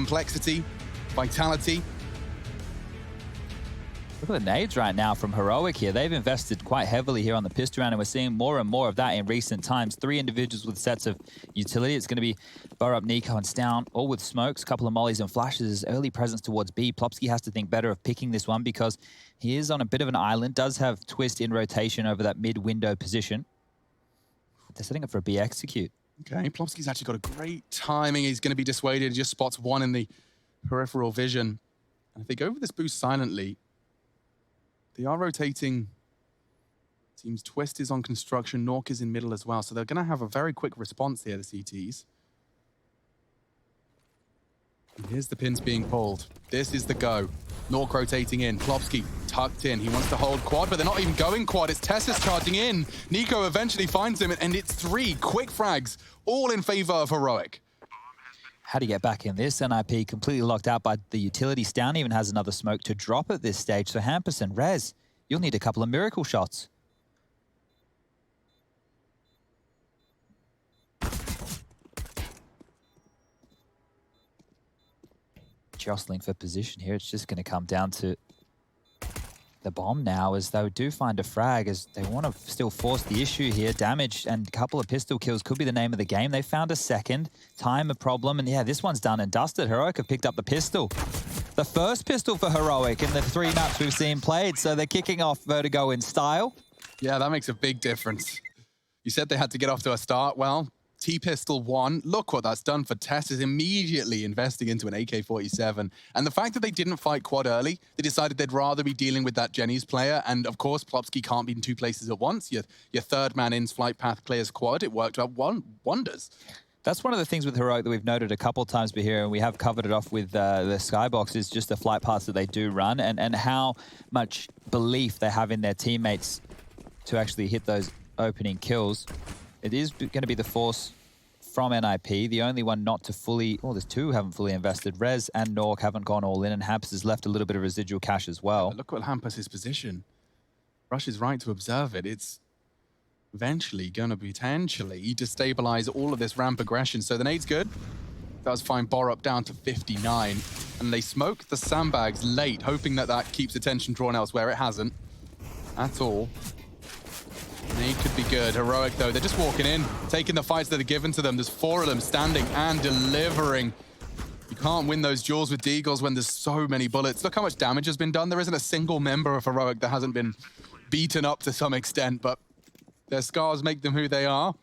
complexity, vitality. Look at the nades right now from Heroic here. They've invested quite heavily here on the pistol round, and we're seeing more and more of that in recent times. 3 individuals with sets of utility. It's going to be Burr, Niko, and Stown, all with smokes, a couple of mollies and flashes. Early presence towards B. Plopsky has to think better of picking this one because he is on a bit of an island, does have Twist in rotation over that mid-window position. They're setting up for a B execute. Okay, Plopsky's actually got a great timing. He's going to be dissuaded. He just spots one in the peripheral vision. And if they go for this boost silently, they are rotating. Teams Twist is on construction. Nork is in middle as well. So they're going to have a very quick response here, the CTs. And here's the pins being pulled. This is the go. Nork rotating in. Plopsky tucked in. He wants to hold quad, but they're not even going quad. It's Tessa's charging in. Niko eventually finds him, and it's 3 quick frags, all in favor of Heroic. How do you get back in this? NIP completely locked out by the utility. Stown even has another smoke to drop at this stage. So Hampus and Rez, you'll need a couple of miracle shots. Jostling for position here. It's just going to come down to the bomb now, as they do find a frag, as they want to still force the issue here. Damage and a couple of pistol kills could be the name of the game. They found a second. Time a problem, and yeah, this one's done and dusted. Heroic have picked up the pistol. The first pistol for Heroic in the 3 maps we've seen played, so they're kicking off Vertigo in style. Yeah, that makes a big difference. You said they had to get off to a start. Well, T-Pistol 1, look what that's done for Tess, is immediately investing into an AK-47. And the fact that they didn't fight quad early, they decided they'd rather be dealing with that Jenny's player. And of course, Plopsky can't be in 2 places at once. Your third man in's flight path clears quad. It worked out wonders. That's one of the things with Heroic that we've noted a couple of times here, and we have covered it off with the Skybox, is just the flight paths that they do run and how much belief they have in their teammates to actually hit those opening kills. It is going to be the force from NIP, the only one not to fully, well, there's 2 who haven't fully invested. Rez and Nork haven't gone all in, and Hampus has left a little bit of residual cash as well. Look at Hampus' position. Rush is right to observe it. It's eventually going to potentially destabilize all of this ramp aggression. So the nade's good. Does find Borup down to 59. And they smoke the sandbags late, hoping that that keeps attention drawn elsewhere. It hasn't at all. Nade could be good. Heroic, though, they're just walking in, taking the fights that are given to them. There's 4 of them standing and delivering. You can't win those duels with Deagles when there's so many bullets. Look how much damage has been done. There isn't a single member of Heroic that hasn't been beaten up to some extent, but their scars make them who they are.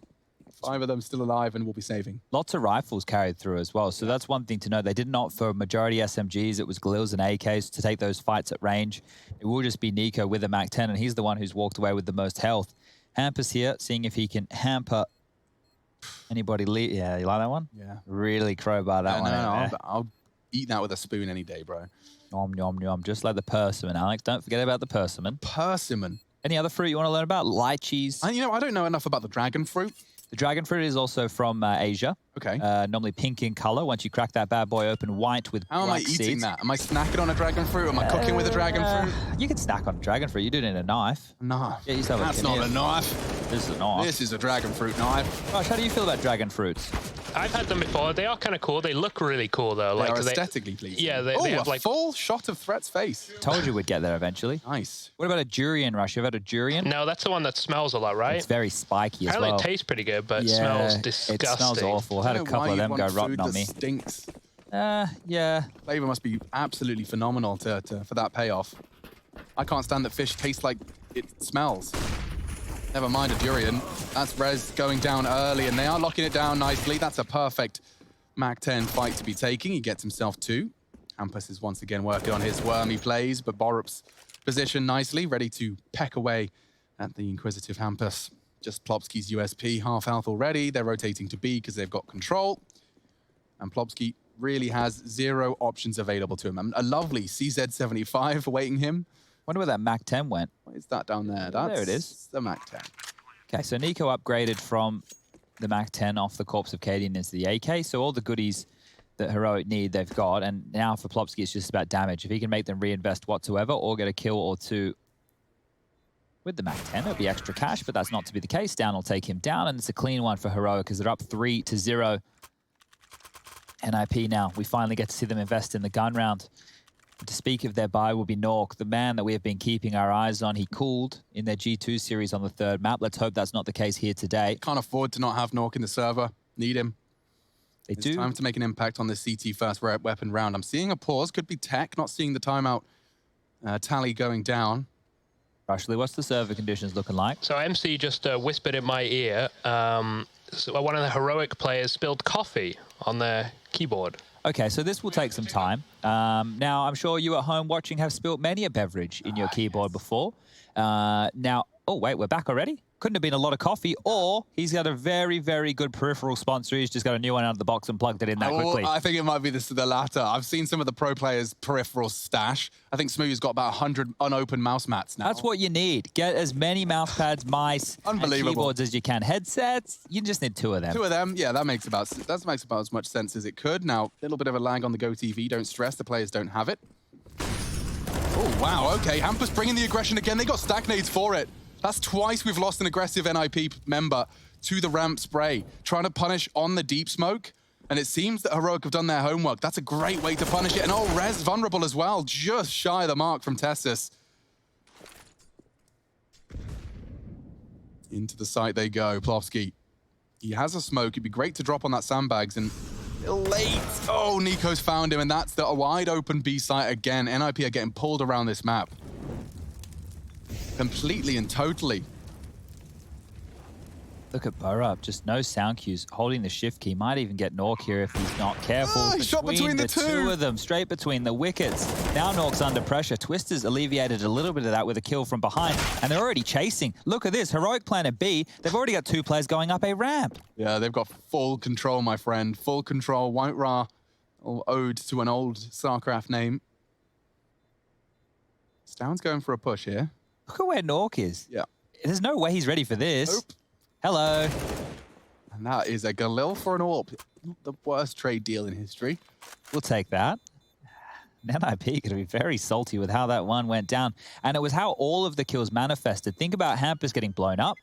5 of them still alive and will be saving. Lots of rifles carried through as well, so that's one thing to know. They did not for majority SMGs. It was Glils and AKs to take those fights at range. It will just be Niko with a MAC-10, and he's the one who's walked away with the most health. Hampus here, seeing if he can hamper anybody. Yeah, you like that one? Yeah. Really crowbar that one. No, I'll eat that with a spoon any day, bro. Nom, nom, nom. Just like the persimmon, Alex. Don't forget about the persimmon. Persimmon. Any other fruit you want to learn about? Lychees. You know, I don't know enough about the dragon fruit. The dragon fruit is also from Asia. Okay. Normally pink in color. Once you crack that bad boy open, white with How am I seeds. eating that? Am I snacking on a dragon fruit? Am I cooking with a dragon fruit? You can snack on a dragon fruit. You do it in a knife. No. Yeah, that's not a knife. This is a knife. This is a dragon fruit knife. Gosh, how do you feel about dragon fruits? I've had them before. They are kind of cool. They look really cool, though. They are aesthetically pleasing. Yeah, they have like full shot of Threat's face. Told you we'd get there eventually. Nice. What about a durian, Rush? You ever had a durian? No, that's the one that smells a lot, right? It's very spiky as Apparently well. it tastes pretty good, but it smells disgusting. It smells awful. I had a couple of them go rotten on me. Stinks. Yeah. Flavor must be absolutely phenomenal for that payoff. I can't stand that fish tastes like it smells. Never mind a durian. That's Rez going down early, and they are locking it down nicely. That's a perfect MAC-10 fight to be taking. He gets himself 2. Hampus is once again working on his wormy plays, but Borup's positioned nicely, ready to peck away at the inquisitive Hampus. Just Plopsky's USP, half health already. They're rotating to B because they've got control. And Plopsky really has 0 options available to him. A lovely CZ75 awaiting him. Wonder where that MAC-10 went. What is that down there? That's there it is. The MAC-10. Okay, so Niko upgraded from the MAC-10 off the corpse of Cadian into the AK. So all the goodies that Heroic need, they've got. And now for Plopsky, it's just about damage. If he can make them reinvest whatsoever or get a kill or 2 with the MAC-10, it'll be extra cash, but that's not to be the case. Down will take him down, and it's a clean one for Heroic because they're up 3-0. NIP now, we finally get to see them invest in the gun round. To speak of their buy will be Nork, the man that we have been keeping our eyes on. He cooled in their G2 series on the 3rd map. Let's hope that's not the case here today. Can't afford to not have Nork in the server. Need him. It's time to make an impact on this CT first weapon round. I'm seeing a pause. Could be tech. Not seeing the timeout tally going down. Rushley, what's the server conditions looking like? So MC just whispered in my ear, so one of the heroic players spilled coffee on their keyboard. Okay, so this will take some time. Now, I'm sure you at home watching have spilt many a beverage in your keyboard before. Now, oh, wait, we're back already? Couldn't have been a lot of coffee, or he's got a very, very good peripheral sponsor. He's just got a new one out of the box and plugged it in that quickly. I think it might be the latter. I've seen some of the pro players' peripheral stash. I think Smooth's got about 100 unopened mouse mats now. That's what you need. Get as many mouse pads, mice, and keyboards as you can. Headsets, you just need 2 of them. 2 of them, yeah, that makes about as much sense as it could. Now, a little bit of a lag on the Go TV. Don't stress, the players don't have it. Oh, wow, okay. Hampus bringing the aggression again. They got stack nades for it. That's twice we've lost an aggressive NIP member to the ramp spray, trying to punish on the deep smoke. And it seems that Heroic have done their homework. That's a great way to punish it. And oh, Rez vulnerable as well, just shy of the mark from Tessus. Into the site they go, Plofsky. He has a smoke. It'd be great to drop on that sandbags and late. Oh, Nico's found him, and that's the wide open B site again. NIP are getting pulled around this map. Completely and totally. Look at Burrup, just no sound cues, holding the shift key. Might even get Nork here if he's not careful. Oh, he shot between the 2 of them, straight between the wickets. Now Nork's under pressure. Twister's alleviated a little bit of that with a kill from behind, and they're already chasing. Look at this, Heroic Planet B, they've already got 2 players going up a ramp. Yeah, they've got full control, my friend. Full control. White Ra, ode to an old StarCraft name. Stound's going for a push here. Look at where Nork is. Yeah. There's no way he's ready for this. Nope. Hello. And that is a Galil for an AWP. Not the worst trade deal in history. We'll take that. NIP going to be very salty with how that one went down. And it was how all of the kills manifested. Think about Hampus getting blown up.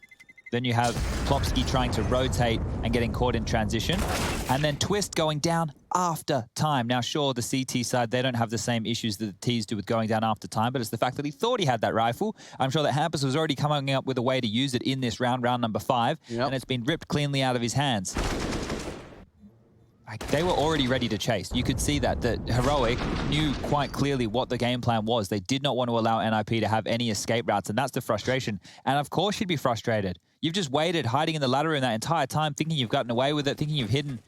Then you have Plopsky trying to rotate and getting caught in transition. And then Twist going down after time. Now, sure, the CT side, they don't have the same issues that the Ts do with going down after time, but it's the fact that he thought he had that rifle. I'm sure that Hampus was already coming up with a way to use it in this round number 5, and it's been ripped cleanly out of his hands. They were already ready to chase. You could see that Heroic knew quite clearly what the game plan was. They did not want to allow NIP to have any escape routes, and that's the frustration. And of course you'd be frustrated. You've just waited, hiding in the ladder room that entire time, thinking you've gotten away with it, thinking you've hidden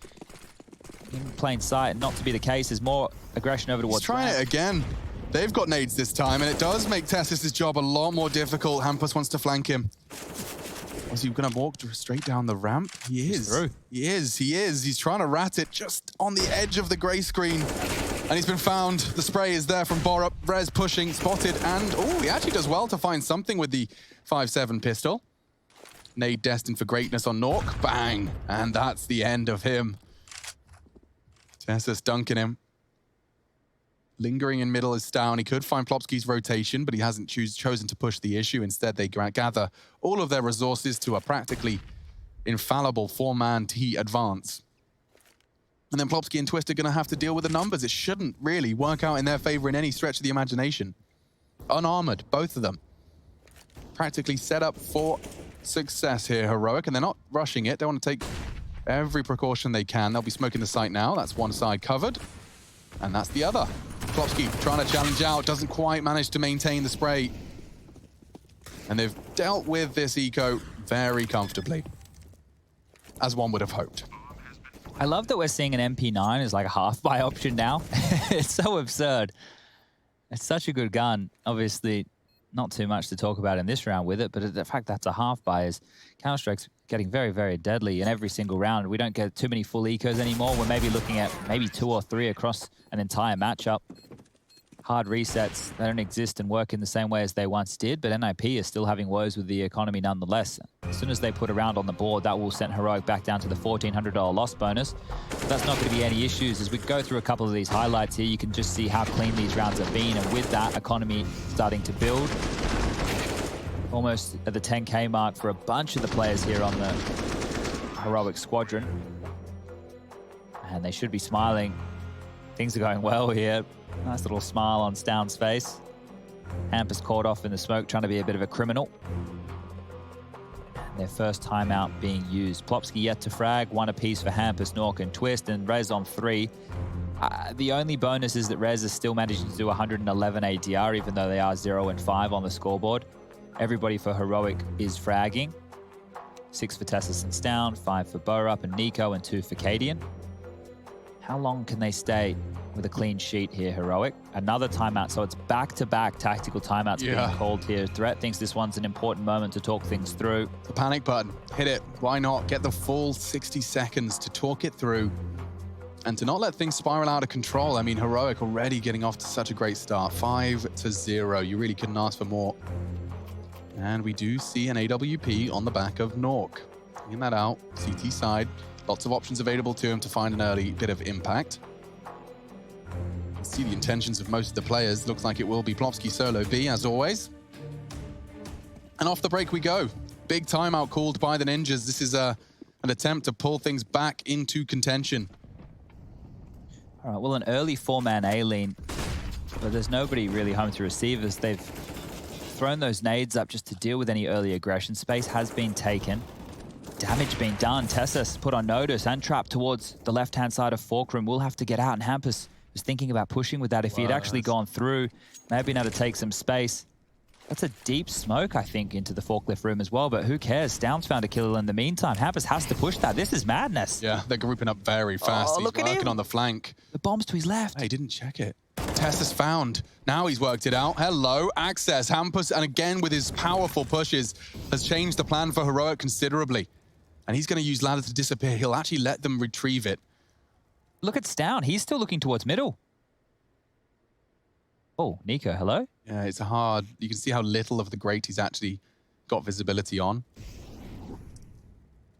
in plain sight, and not to be the case. There's more aggression over towards. He's trying it again. They've got nades this time, and it does make Tessus' job a lot more difficult. Hampus wants to flank him. Was he going to walk straight down the ramp? He is. Through. He is. He's trying to rat it just on the edge of the grey screen. And he's been found. The spray is there from Borup. Rez pushing, spotted, and oh, he actually does well to find something with the 5.7 pistol. Nade destined for greatness on Nork. Bang! And that's the end of him. Tessus dunking him. Lingering in middle is Stown. He could find Plopsky's rotation, but he hasn't chosen to push the issue. Instead, they gather all of their resources to a practically infallible 4-man T advance. And then Plopsky and Twist are going to have to deal with the numbers. It shouldn't really work out in their favor in any stretch of the imagination. Unarmored, both of them. Practically set up for success here, Heroic, and they're not rushing it. They want to take every precaution they can. They'll be smoking the site now. That's one side covered, and that's the other. Plopsky trying to challenge out, doesn't quite manage to maintain the spray. And they've dealt with this eco very comfortably, as one would have hoped. I love that we're seeing an MP9 as like a half-buy option now. It's so absurd. It's such a good gun. Obviously, not too much to talk about in this round with it, but the fact that's a half-buy is Counter-Strike's getting very, very deadly in every single round. We don't get too many full ecos anymore. We're maybe looking at maybe 2 or 3 across an entire matchup. Hard resets, they don't exist and work in the same way as they once did, but NIP is still having woes with the economy nonetheless. As soon as they put a round on the board, that will send Heroic back down to the $1,400 loss bonus. But that's not going to be any issues. As we go through a couple of these highlights here, you can just see how clean these rounds have been, and with that, economy starting to build. Almost at the 10K mark for a bunch of the players here on the Heroic squadron. And they should be smiling. Things are going well here. Nice little smile on Stound's face. Hampus caught off in the smoke, trying to be a bit of a criminal. Their first timeout being used. Plopsky yet to frag, 1 apiece for Hampus, Nork, and Twist, and Rez on 3. The only bonus is that Rez is still managing to do 111 ADR, even though they are 0 and 5 on the scoreboard. Everybody for Heroic is fragging. 6 for Tessus and Stound, 5 for Borup and Niko, and 2 for Cadian. How long can they stay with a clean sheet here, Heroic? Another timeout, so it's back-to-back tactical timeouts being called here. Threat thinks this one's an important moment to talk things through. The panic button, hit it. Why not? Get the full 60 seconds to talk it through and to not let things spiral out of control. I mean, Heroic already getting off to such a great start. 5-0. You really couldn't ask for more. And we do see an AWP on the back of Nork. Taking that out, CT side. Lots of options available to him to find an early bit of impact. See the intentions of most of the players. Looks like it will be Plopsky solo B, as always. And off the break we go. Big timeout called by the Ninjas. This is an attempt to pull things back into contention. All right, well, an early 4-man A-lean, but there's nobody really home to receive as they've thrown those nades up just to deal with any early aggression. Space has been taken. Damage being done. Tessus put on notice and trapped towards the left-hand side of Forkroom. Will have to get out, and Hampus was thinking about pushing with that. If he had actually gone through, maybe been able to take some space. That's a deep smoke, I think, into the forklift room as well, but who cares? Stound's found a killer in the meantime. Hampus has to push that. This is madness. Yeah, they're grouping up very fast. Look He's at working him on the flank. The bomb's to his left. He didn't check it. Tessus found. Now he's worked it out. Hello, access. Hampus, and again with his powerful pushes, has changed the plan for Heroic considerably. And he's going to use ladder to disappear. He'll actually let them retrieve it. Look at Stound. He's still looking towards middle. Oh, Niko, hello? Yeah, it's hard. You can see how little of the great he's actually got visibility on.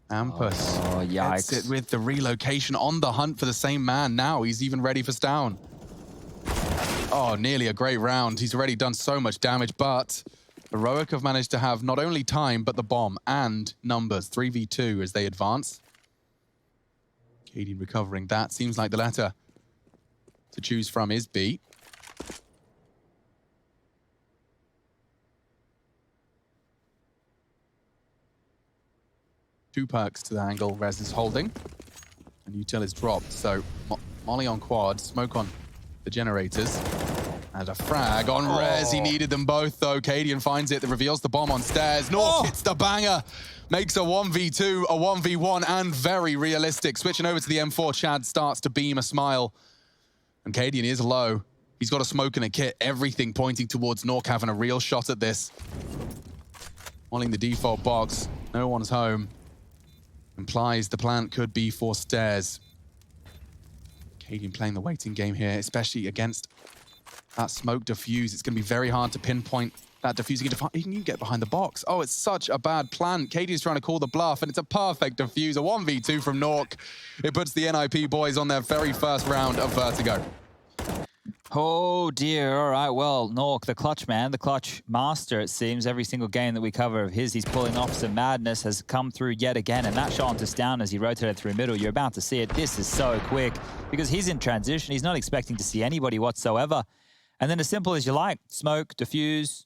Hampus. Oh, yikes. Gets it with the relocation, on the hunt for the same man now. He's even ready for Stound. Oh, nearly a great round. He's already done so much damage, but Heroic have managed to have not only time, but the bomb and numbers. 3v2 as they advance. Cadian recovering that. Seems like the letter to choose from is B. Two perks to the angle Rez is holding. And Util is dropped. So Molly on quad, smoke on the generators. And a frag on Rez. He needed them both, though. Cadian finds it. That reveals the bomb on stairs. North hits the banger. Makes a 1v2, a 1v1, and very realistic. Switching over to the M4, Chad starts to beam a smile. And Cadian is low. He's got a smoke and a kit. Everything pointing towards Nork having a real shot at this. Wanting the default box. No one's home. Implies the plant could be for stairs. Cadian playing the waiting game here, especially against that smoke diffuse. It's going to be very hard to pinpoint that diffuse. He can get behind the box. Oh, it's such a bad plant. Cadian's trying to call the bluff, and it's a perfect diffuse. A 1v2 from Nork. It puts the NIP boys on their very first round of Vertigo. Oh dear, all right, well, Nork, the clutch man, the clutch master, it seems. Every single game that we cover of his, he's pulling off some madness, has come through yet again, and that shot onto Stound as he rotated through middle. You're about to see it. This is so quick, because he's in transition. He's not expecting to see anybody whatsoever. And then as simple as you like, smoke, diffuse,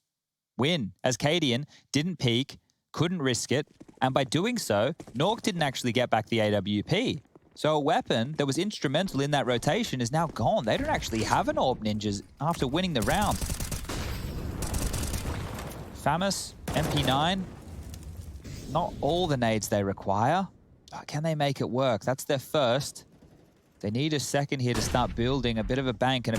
win. As Cadian didn't peek, couldn't risk it, and by doing so, Nork didn't actually get back the AWP. So a weapon that was instrumental in that rotation is now gone. They don't actually have an AWP Ninjas after winning the round. Famus, MP9, not all the nades they require, but can they make it work? That's their first. They need a second here to start building a bit of a bank, and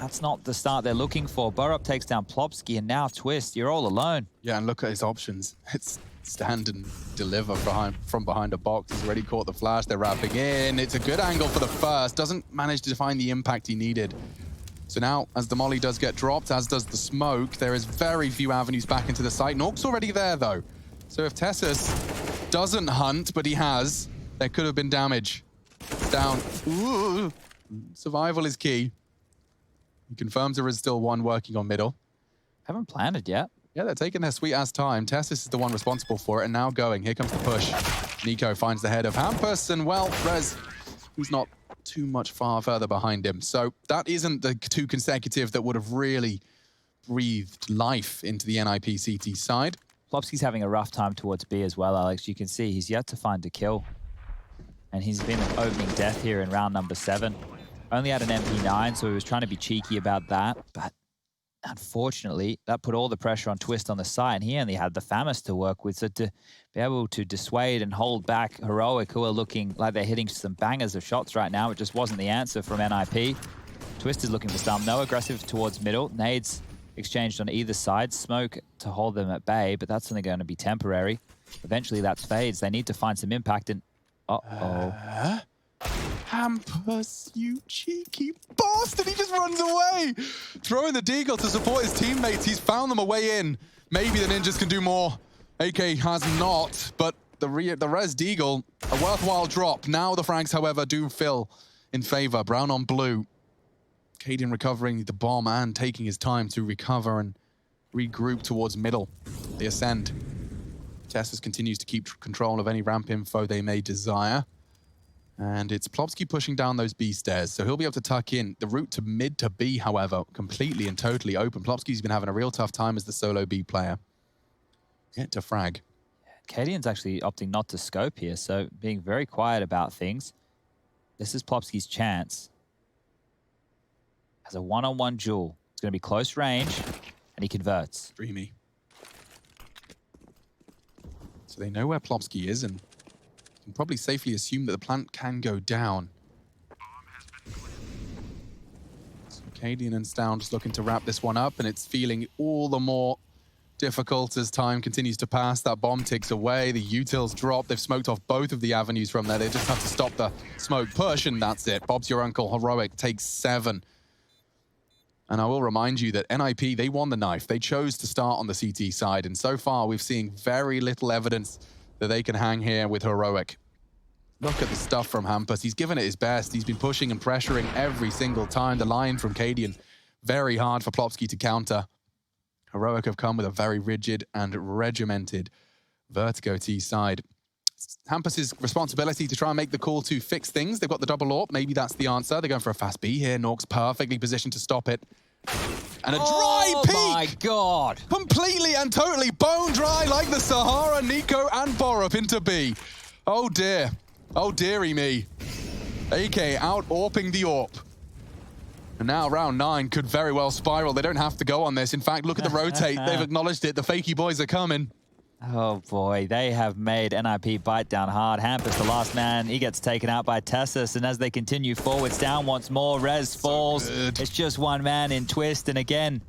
that's not the start they're looking for. Borup takes down Plopsky, and now Twist, you're all alone. Yeah, and look at his options. It's stand and deliver from behind a box. He's already caught the flash. They're wrapping in. It's a good angle for the first. Doesn't manage to find the impact he needed. So now, as the molly does get dropped, as does the smoke, there is very few avenues back into the site. Nork's already there, though. So if Tessus doesn't hunt, but he has, there could have been damage. Down. Ooh. Survival is key. He confirms there is still one working on middle. Haven't planted yet. Yeah, they're taking their sweet-ass time. Tessus is the one responsible for it, and now going. Here comes the push. Niko finds the head of Hampus, and well, Rez He's not too much further behind him. So that isn't the 2 consecutive that would have really breathed life into the NIP CT side. Plopsky's having a rough time towards B as well, Alex. You can see he's yet to find a kill. And he's been an opening death here in round number 7. Only had an MP9, so he was trying to be cheeky about that. But unfortunately, that put all the pressure on Twist on the side, and he only had the FAMAS to work with. So to be able to dissuade and hold back Heroic, who are looking like they're hitting some bangers of shots right now, it just wasn't the answer from NIP. Twist is looking for some. No aggressive towards middle. Nades exchanged on either side. Smoke to hold them at bay, but that's only going to be temporary. Eventually, that's fades. They need to find some impact, and uh-oh. Hampus, you cheeky bastard! He just runs away! Throwing the deagle to support his teammates. He's found them a way in. Maybe the ninjas can do more. AK has not, but the res deagle, a worthwhile drop. Now the frags, however, do fill in favor. Brown on blue. Caden recovering the bomb and taking his time to recover and regroup towards middle. They ascend. Tessus continues to keep control of any ramp info they may desire. And it's Plopsky pushing down those B stairs, so he'll be able to tuck in. The route to mid to B, however, completely and totally open. Plopsky's been having a real tough time as the solo B player. Get to frag. Cadian's actually opting not to scope here, so being very quiet about things. This is Plopsky's chance. Has a one-on-one duel. It's going to be close range, and he converts. Dreamy. So they know where Plopsky is, and can probably safely assume that the plant can go down. So Cadian and Stound just looking to wrap this one up, and it's feeling all the more difficult as time continues to pass. That bomb ticks away, the utils drop. They've smoked off both of the avenues from there. They just have to stop the smoke push, and that's it. Bob's your uncle. Heroic takes 7. And I will remind you that NIP, they won the knife. They chose to start on the CT side, and so far we've seen very little evidence that they can hang here with Heroic. Look at the stuff from Hampus. He's given it his best. He's been pushing and pressuring every single time. The line from Cadian, very hard for Plopsky to counter. Heroic have come with a very rigid and regimented Vertigo T side. It's Hampus's responsibility to try and make the call to fix things. They've got the double AWP. Maybe that's the answer. They're going for a fast B here. Nork's perfectly positioned to stop it. And a dry peak! Oh my God! Completely and totally bone dry like the Sahara. Niko and Borup into B. Oh dear. Oh dearie me. AK out AWPing the AWP. And now round 9 could very well spiral. They don't have to go on this. In fact, look at the rotate. They've acknowledged it. The fakey boys are coming. Oh boy, they have made NIP bite down hard. Hampus, the last man, he gets taken out by Tessus, and as they continue forwards, down once more, Rez falls. It's just one man in Twist, and again,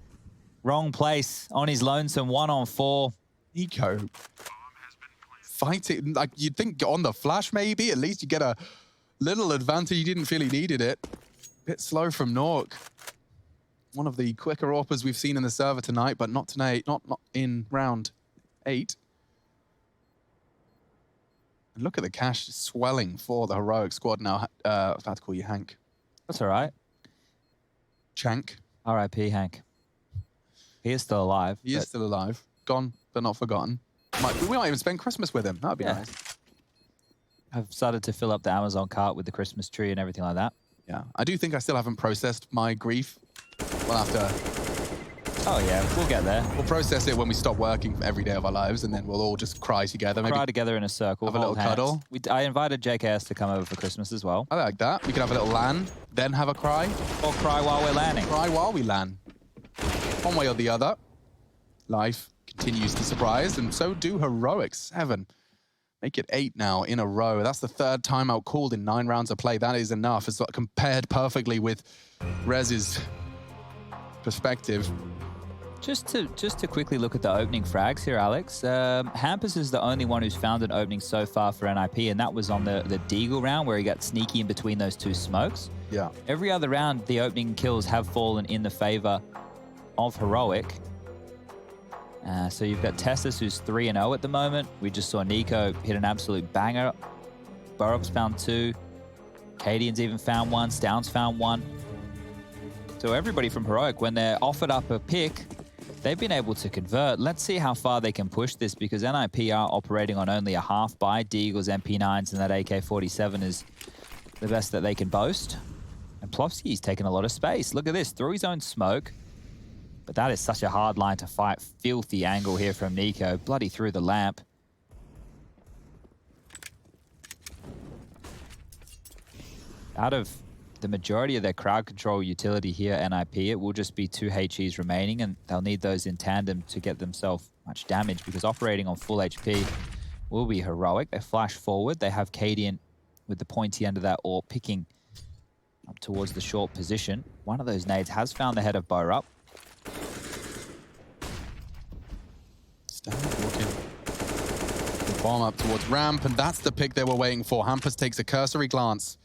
wrong place on his lonesome, 1-on-4. Niko fighting, like you'd think on the flash maybe, at least you get a little advantage. You didn't feel he needed it. Bit slow from Nork. One of the quicker AWPers we've seen in the server tonight, but not tonight, not in round 8. And look at the cash swelling for the Heroic squad now. I was about to call you Hank. That's all right. Chank. R.I.P. Hank. He is still alive. He is still alive. Gone, but not forgotten. We might even spend Christmas with him. That would be nice. I've started to fill up the Amazon cart with the Christmas tree and everything like that. Yeah, I do think I still haven't processed my grief. We'll have to... Oh yeah, we'll get there. We'll process it when we stop working every day of our lives, and then we'll all just cry together. Maybe cry together in a circle. Have a little cuddle. I invited JKS to come over for Christmas as well. I like that. We can have a little LAN, then have a cry. Or cry while we're landing. Cry while we LAN. One way or the other. Life continues to surprise, and so do Heroic. 7. Make it 8 now in a row. That's the 3rd timeout called in 9 rounds of play. That is enough. It's compared perfectly with Rez's perspective. Just to quickly look at the opening frags here, Alex. Hampus is the only one who's found an opening so far for NIP, and that was on the Deagle round where he got sneaky in between those 2 smokes. Yeah. Every other round, the opening kills have fallen in the favor of Heroic. So you've got Tessus, who's 3-0 at the moment. We just saw Niko hit an absolute banger. Burrup's found 2. Cadian's even found 1. Stound's found 1. So everybody from Heroic, when they're offered up a pick, they've been able to convert. Let's see how far they can push this, because NIP are operating on only a half buy. Deagles, MP9s, and that AK-47 is the best that they can boast. And Plofsky's taken a lot of space. Look at this, through his own smoke. But that is such a hard line to fight. Filthy angle here from niko. Bloody through the lamp. Out of the majority of their crowd control utility here, NIP, it will just be 2 HEs remaining, and they'll need those in tandem to get themselves much damage, because operating on full HP will be heroic. They flash forward. They have Cadian with the pointy end of that AWP picking up towards the short position. One of those nades has found the head of Borup. Looking. The bomb up towards ramp, and that's the pick they were waiting for. Hampus takes a cursory glance.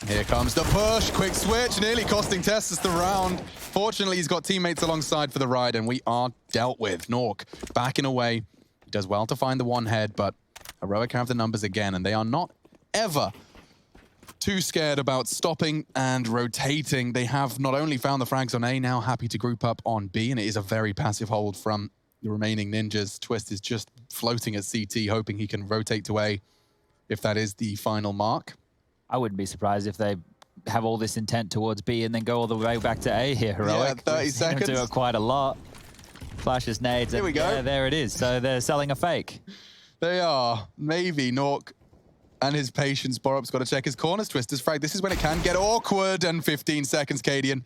And here comes the push. Quick switch, nearly costing Tessus the round. Fortunately, he's got teammates alongside for the ride, and we are dealt with. Nork backing away. He does well to find the one head, but Heroic have the numbers again, and they are not ever too scared about stopping and rotating. They have not only found the frags on A, now happy to group up on B, and it is a very passive hold from the remaining ninjas. Twist is just floating at CT, hoping he can rotate to A if that is the final mark. I wouldn't be surprised if they have all this intent towards B and then go all the way back to A here, Heroic. Yeah, 30 seconds. Do it quite a lot. Flashes nades. Here we go. Yeah, there it is. So they're selling a fake. They are. Maybe Nork and his patience. Borup's got to check his corners. Twister's frag. This is when it can get awkward. And 15 seconds, Cadian.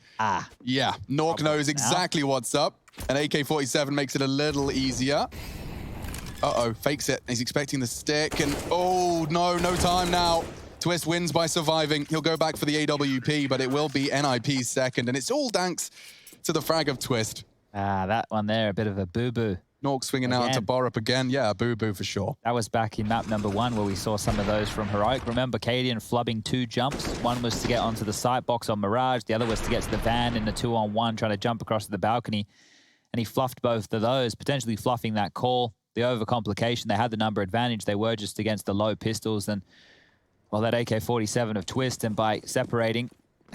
Yeah, Nork knows exactly what's up. And AK-47 makes it a little easier. Uh-oh, fakes it. He's expecting the stick. And oh, no time now. Twist wins by surviving. He'll go back for the AWP, but it will be NIP's second. And it's all thanks to the frag of Twist. That one there, a bit of a boo-boo. Nork swinging out to Borup again. Yeah, a boo-boo for sure. That was back in map number 1 where we saw some of those from Heroic. Remember, Cadian flubbing 2 jumps. One was to get onto the sight box on Mirage. The other was to get to the van in the 2-on-1, trying to jump across to the balcony. And he fluffed both of those, potentially fluffing that call. The overcomplication, they had the number advantage. They were just against the low pistols. And well, that AK-47 of Twist, and by separating,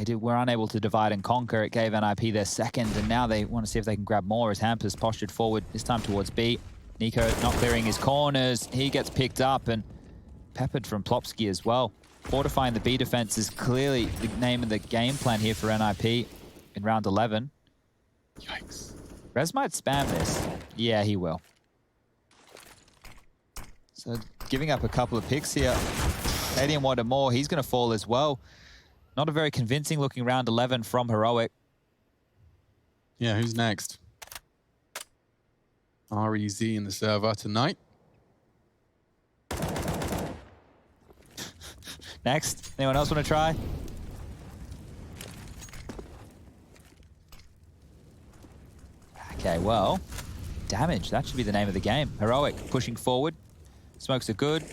were unable to divide and conquer. It gave NIP their second, and now they want to see if they can grab more as Hampus postured forward, this time towards B. niko not clearing his corners. He gets picked up and peppered from Plopsky as well. Fortifying the B defense is clearly the name of the game plan here for NIP in round 11. Yikes. Rez might spam this. Yeah, he will. So giving up a couple of picks here. Cadian wanted more. He's going to fall as well. Not a very convincing looking round 11 from Heroic. Yeah, who's next? REZ in the server tonight. Next. Anyone else want to try? Okay, well, damage. That should be the name of the game. Heroic pushing forward. Smokes are good.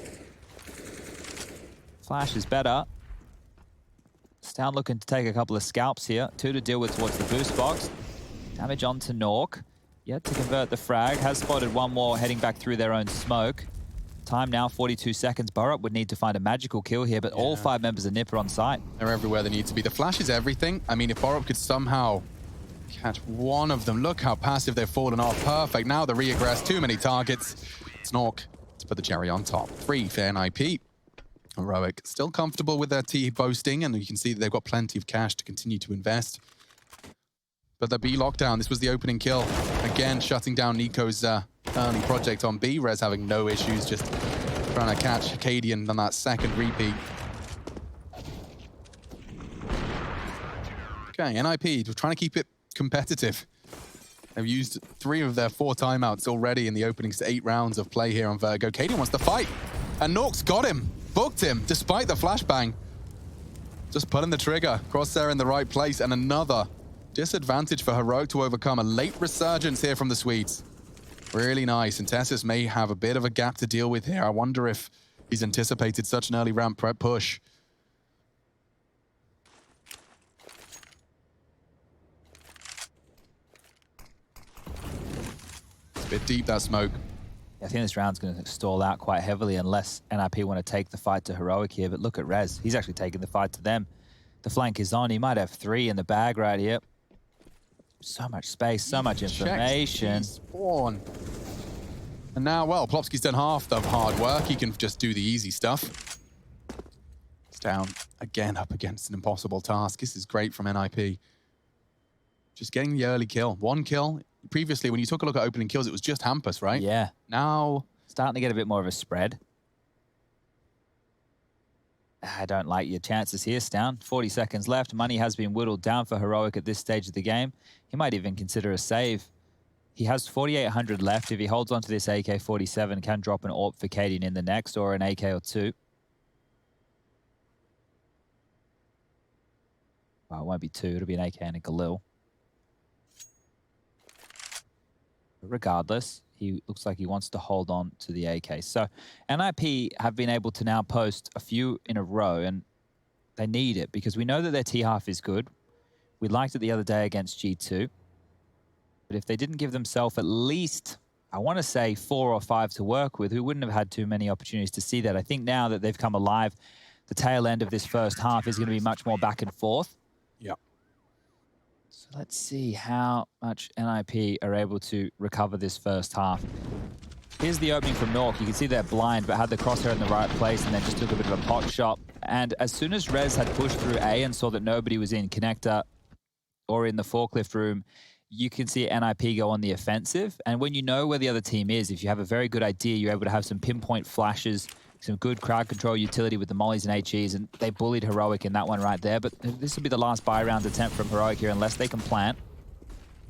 Flash is better. Stound looking to take a couple of scalps here. 2 to deal with towards the boost box. Damage onto Nork. Yet to convert the frag. Has spotted one more heading back through their own smoke. Time now, 42 seconds. Borup would need to find a magical kill here, but all 5 members of NIP are on site. They're everywhere they need to be. The flash is everything. I mean, if Borup could somehow catch one of them, look how passive they've fallen off. Perfect. Now the reaggress, too many targets. It's Nork to put the cherry on top. 3 for NIP. Heroic still comfortable with their T boasting, and you can see that they've got plenty of cash to continue to invest. But the B lockdown, this was the opening kill. Again, shutting down niko's early project on B. Rez having no issues, just trying to catch Cadian on that second repeat. Okay, NIP, we're trying to keep it competitive. They've used 3 of their 4 timeouts already in the openings to 8 rounds of play here on Virgo. Cadian wants to fight, and Nork's got him. Booked him, despite the flashbang. Just pulling the trigger. Crosshair in the right place, and another disadvantage for Heroic to overcome. A late resurgence here from the Swedes. Really nice, and Tessus may have a bit of a gap to deal with here. I wonder if he's anticipated such an early ramp prep push. It's a bit deep, that smoke. I think this round's going to stall out quite heavily unless NIP want to take the fight to Heroic here. But look at Rez. He's actually taking the fight to them. The flank is on. He might have 3 in the bag right here. So much space, so much information. Spawn. And now, well, Plopsky's done half the hard work. He can just do the easy stuff. Down again up against an impossible task. This is great from NIP. Just getting the early kill. 1 kill. Previously, when you took a look at opening kills, it was just Hampus, right? Yeah. Now... starting to get a bit more of a spread. I don't like your chances here, Stown. 40 seconds left. Money has been whittled down for Heroic at this stage of the game. He might even consider a save. He has 4,800 left. If he holds on to this AK-47, can drop an AWP for Cadian in the next, or an AK or two. Well, it won't be two. It'll be an AK and a Galil. But regardless, he looks like he wants to hold on to the AK. So NIP have been able to now post a few in a row, and they need it because we know that their T-half is good. We liked it the other day against G2. But if they didn't give themselves at least, I want to say 4 or 5 to work with, we wouldn't have had too many opportunities to see that. I think now that they've come alive, the tail end of this first half is going to be much more back and forth. Yeah. So let's see how much NIP are able to recover this first half. Here's the opening from Nork. You can see they're blind, but had the crosshair in the right place and then just took a bit of a pot shot. And as soon as Rez had pushed through A and saw that nobody was in connector or in the forklift room, you can see NIP go on the offensive. And when you know where the other team is, if you have a very good idea, you're able to have some pinpoint flashes, some good crowd control utility with the mollies and HEs, and they bullied Heroic in that one right there. But this will be the last buy round attempt from Heroic here, unless they can plant.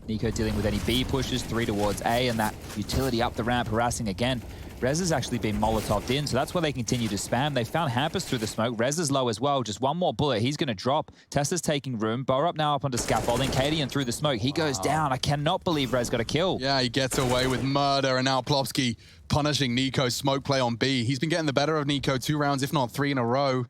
niko dealing with any B pushes, 3 towards A, and that utility up the ramp, harassing again. Rez has actually been Molotoved in, so that's why they continue to spam. They found Hampus through the smoke. Rez is low as well. Just one more bullet. He's going to drop. Tessa's taking room. Borup now up onto scaffolding. Cadian through the smoke. He goes down. I cannot believe Rez got a kill. Yeah, he gets away with murder, and now Plopsky punishing niko's smoke play on B. He's been getting the better of niko 2 rounds, if not 3 in a row.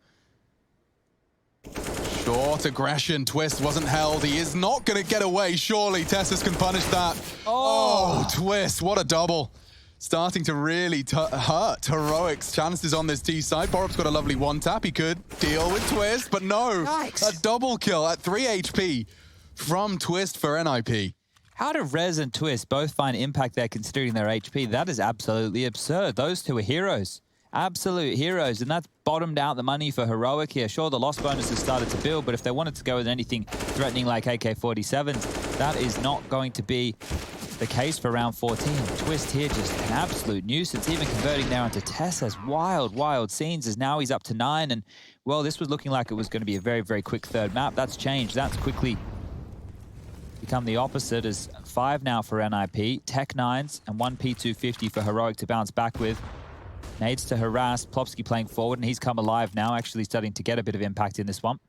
Short aggression. Twist wasn't held. He is not going to get away. Surely Tessus can punish that. Oh, Twist. What a double. Starting to really hurt Heroic's chances on this T side. Borup's got a lovely one tap. He could deal with Twist, but no. Yikes. A double kill at 3 HP from Twist for NIP. How do Rez and Twist both find impact there considering their HP? That is absolutely absurd. Those two are heroes. Absolute heroes. And that's bottomed out the money for Heroic here. Sure, the loss bonus has started to build, but if they wanted to go with anything threatening like AK-47s, that is not going to be the case for round 14. Twist here, just an absolute nuisance, even converting now into Tessa's wild, wild scenes as now he's up to 9. And, well, this was looking like it was going to be a very, very quick third map. That's changed. That's quickly become the opposite as 5 now for NIP, Tech 9s, and 1 P250 for Heroic to bounce back with. Nades to harass, Plopsky playing forward, and he's come alive now, actually starting to get a bit of impact in this one.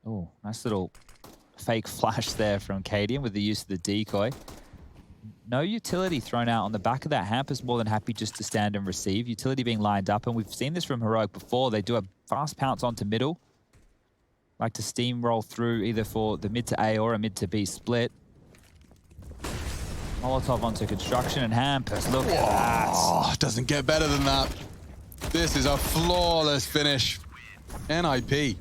Oh, nice little fake flash there from Cadian with the use of the decoy. No utility thrown out on the back of that Hampus, more than happy just to stand and receive. Utility being lined up, and we've seen this from Heroic before. They do a fast pounce onto middle. Like to steamroll through either for the mid to A or a mid to B split. Molotov onto construction, and Hampus, look at that. Oh, doesn't get better than that. This is a flawless finish. NIP.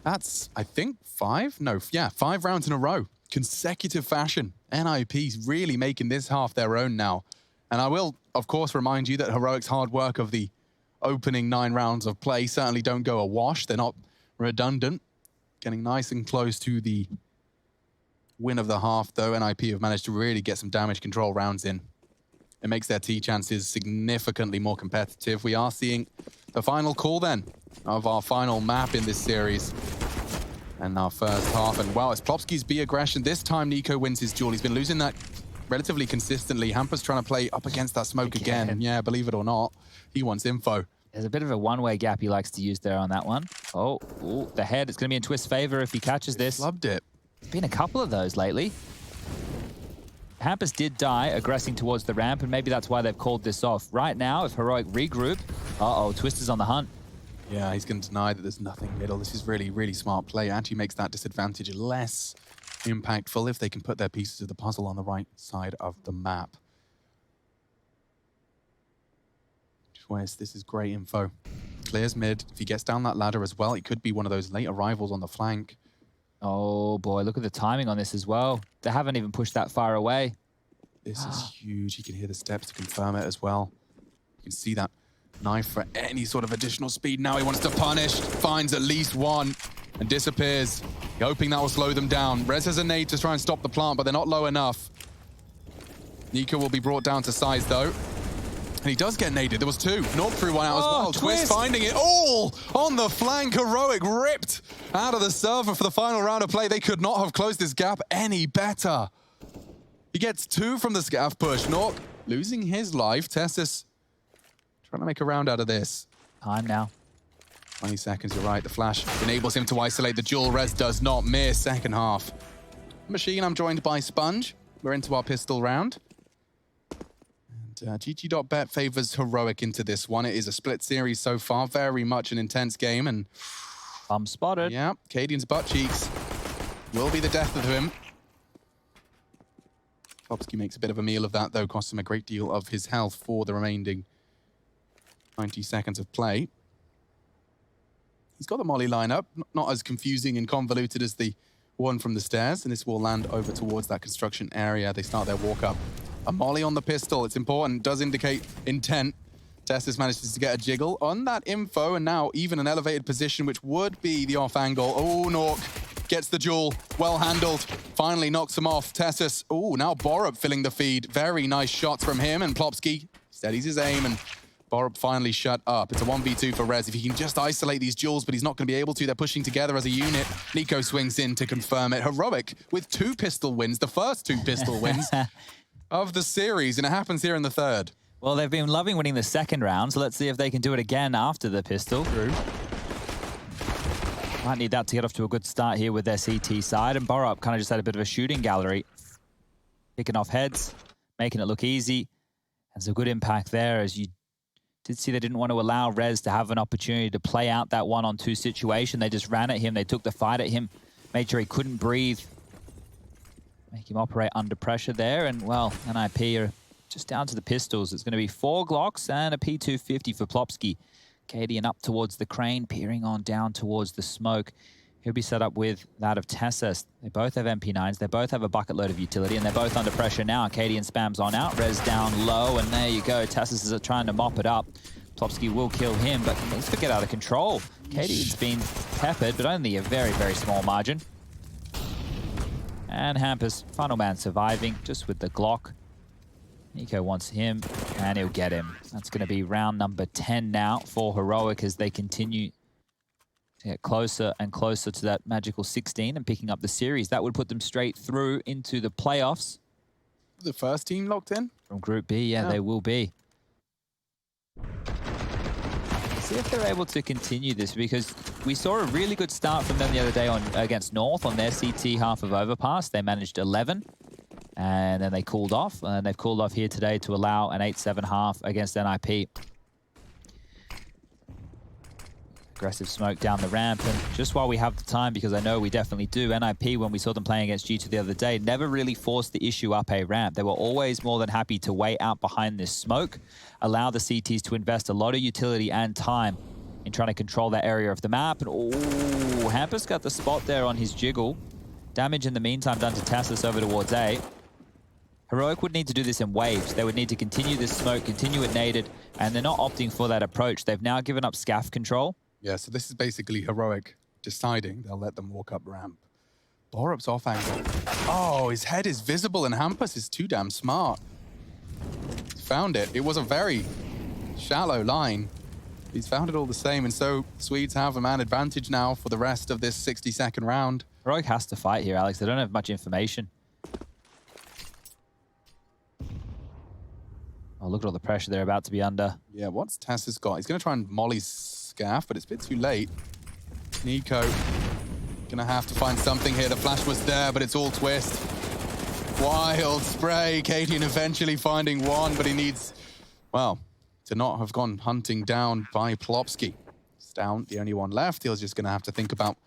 That's, I think, 5? No, yeah, 5 rounds in a row. Consecutive fashion. NIP's really making this half their own now. And I will, of course, remind you that Heroic's hard work of the opening 9 rounds of play certainly don't go awash. They're not redundant. Getting nice and close to the win of the half, though. NIP have managed to really get some damage control rounds in. It makes their T chances significantly more competitive. We are seeing the final call, then, of our final map in this series. And our first half. And, wow, it's Plopsky's B aggression. This time, niko wins his duel. He's been losing that relatively consistently. Hampus trying to play up against that smoke again. Yeah, believe it or not, he wants info. There's a bit of a one-way gap he likes to use there on that one. Oh, ooh, the head. It's going to be in Twist's favor if he catches this. Loved it. Been a couple of those lately. Hampus did die, aggressing towards the ramp, and maybe that's why they've called this off. Right now, if Heroic regroup, Twist is on the hunt. Yeah, he's going to deny that there's nothing middle. This is really, really smart play. Actually makes that disadvantage less impactful if they can put their pieces of the puzzle on the right side of the map. Twist, this is great info. Clears mid. If he gets down that ladder as well, it could be one of those late arrivals on the flank. Oh boy, look at the timing on this as well. They haven't even pushed that far away. This is huge. You can hear the steps to confirm it as well. You can see that Knife for any sort of additional speed. Now he wants to punish, finds at least one, and disappears. Hoping that will slow them down. Rez has a nade to try and stop the plant, but they're not low enough. niko will be brought down to size, though. And he does get naded. There was two. North threw one out as well. Twist finding it all on the flank. Heroic ripped out of the server for the final round of play. They could not have closed this gap any better. He gets two from the scav push. Nork losing his life. Tessus trying to make a round out of this. Time now. 20 seconds, you're right. The flash enables him to isolate the duel. Rez does not miss. Second half. Machine, I'm joined by Sponge. We're into our pistol round. GG.bet favors Heroic into this one. It is a split series so far. Very much an intense game. And spotted. Yeah, Cadian's butt cheeks will be the death of him. Klopski makes a bit of a meal of that, though. Costs him a great deal of his health for the remaining 90 seconds of play. He's got the molly lineup. Not as confusing and convoluted as the one from the stairs. And this will land over towards that construction area. They start their walk up. A molly on the pistol, it's important, does indicate intent. Tessus manages to get a jiggle on that info, and now even an elevated position, which would be the off angle. Oh, Nork gets the duel, well handled, finally knocks him off. Tessus, oh, now Borup filling the feed. Very nice shots from him, and Plopski steadies his aim, and Borup finally shut up. It's a 1v2 for Rez. If he can just isolate these duels, but he's not going to be able to. They're pushing together as a unit. niko swings in to confirm it. Heroic with 2 pistol wins, the first 2 pistol wins of the series, and it happens here in the third. Well, they've been loving winning the second round, so let's see if they can do it again after the pistol. True. Might need that to get off to a good start here with their CT side, and Borup kind of just had a bit of a shooting gallery. Picking off heads, making it look easy, and some good impact there, as you did see they didn't want to allow Rez to have an opportunity to play out that 1-on-2 situation. They just ran at him, they took the fight at him, made sure he couldn't breathe. Make him operate under pressure there, and well, NIP are just down to the pistols. It's going to be 4 Glocks and a P250 for Plopski. Cadian up towards the crane, peering on down towards the smoke. He'll be set up with that of Tessus. They both have MP9s, they both have a bucket load of utility, and they're both under pressure now. Cadian spams on out, Rez down low, and there you go. Tessus is trying to mop it up. Plopski will kill him, but he needs to get out of control. Cadian's been peppered, but only a very, very small margin. And Hampus, final man surviving, just with the Glock. niko wants him, and he'll get him. That's going to be round number 10 now for Heroic as they continue to get closer and closer to that magical 16 and picking up the series. That would put them straight through into the playoffs. The first team locked in? From Group B, yeah, they will be. See if they're able to continue this, because we saw a really good start from them the other day against North on their CT half of overpass. They managed 11, and then they cooled off, and they've cooled off here today to allow an 8-7 half against NIP. Aggressive smoke down the ramp, and just while we have the time, because I know we definitely do, NIP, when we saw them playing against G2 the other day, never really forced the issue up a ramp. They were always more than happy to wait out behind this smoke, allow the CTs to invest a lot of utility and time in trying to control that area of the map. And oh, Hampus got the spot there on his jiggle. Damage in the meantime done to Tessus over towards A. Heroic would need to do this in waves. They would need to continue this smoke, continue it naded, and they're not opting for that approach. They've now given up scaff control. Yeah, so this is basically Heroic deciding they'll let them walk up ramp. Borup's off angle. Oh, his head is visible, and Hampus is too damn smart. Found it. It was a very shallow line. He's found it all the same, and so Swedes have a man advantage now for the rest of this 60-second round. Heroic has to fight here, Alex. They don't have much information. Oh, look at all the pressure they're about to be under. Yeah, what's Tessus got? He's going to try and molly scaff, but it's a bit too late. niko gonna have to find something here. The flash was there, but it's all twist. Wild spray. Cadian eventually finding one, but he needs, well, to not have gone hunting down by Plopski. It's down, the only one left. He was just gonna have to think about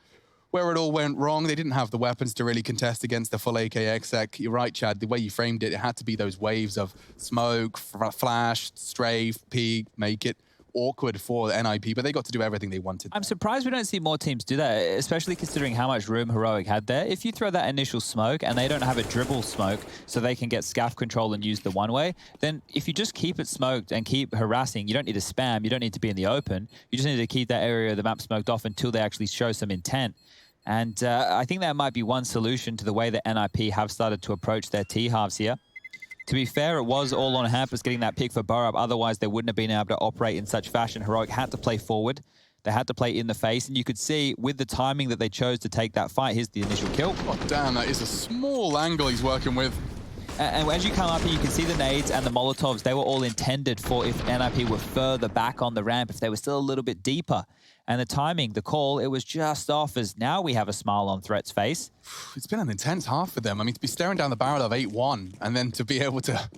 where it all went wrong. They didn't have the weapons to really contest against the full AKXX. You're right, Chad. The way you framed it, it had to be those waves of smoke, flash, strafe, peek, make it. awkward for NIP, but they got to do everything they wanted. I'm surprised we don't see more teams do that, especially considering how much room Heroic had there. If you throw that initial smoke and they don't have a dribble smoke so they can get scaff control and use the one-way, then if you just keep it smoked and keep harassing, you don't need to spam, you don't need to be in the open. You just need to keep that area of the map smoked off until they actually show some intent. And I think that might be one solution to the way that NIP have started to approach their T-halves here. To be fair, it was all on Hampus getting that pick for Burrup. Otherwise, they wouldn't have been able to operate in such fashion. Heroic had to play forward. They had to play in the face. And you could see with the timing that they chose to take that fight, here's the initial kill. Oh, damn, that is a small angle he's working with. And as you come up here, you can see the nades and the Molotovs. They were all intended for if NIP were further back on the ramp, if they were still a little bit deeper. And the timing, the call, it was just off as now we have a smile on Threat's face. It's been an intense half for them. I mean, to be staring down the barrel of 8-1 and then to be able to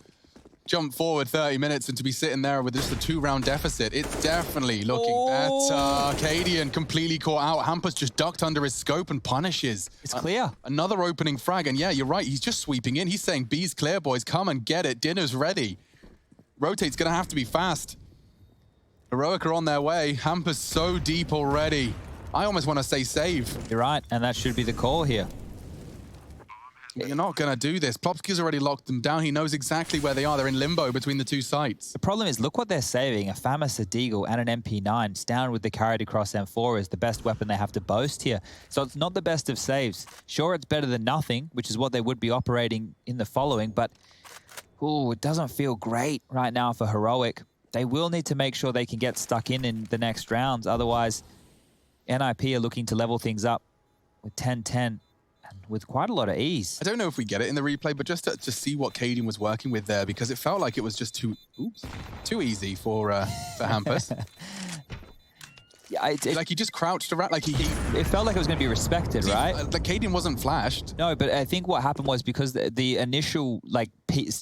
jump forward 30 minutes and to be sitting there with just a 2-round deficit, it's definitely looking better. Cadian completely caught out. Hampus just ducked under his scope and punishes. It's clear. Another opening frag. And yeah, you're right. He's just sweeping in. He's saying, B's clear, boys. Come and get it. Dinner's ready. Rotate's going to have to be fast. Heroic are on their way. Hampus so deep already. I almost want to say save. You're right, and that should be the call here. You're not going to do this. Plopski's already locked them down. He knows exactly where they are. They're in limbo between the two sites. The problem is, look what they're saving. A FAMAS, a Deagle, and an MP9. Down with the carried across M4 is the best weapon they have to boast here. So it's not the best of saves. Sure, it's better than nothing, which is what they would be operating in the following, but ooh, it doesn't feel great right now for Heroic. They will need to make sure they can get stuck in the next rounds. Otherwise, NIP are looking to level things up with 10-10 and with quite a lot of ease. I don't know if we get it in the replay, but just to see what Cadian was working with there, because it felt like it was just too easy for Hampus. Yeah, like he just crouched around, like it felt like it was going to be respected, right? The Cadian wasn't flashed. No, but I think what happened was because the initial, like,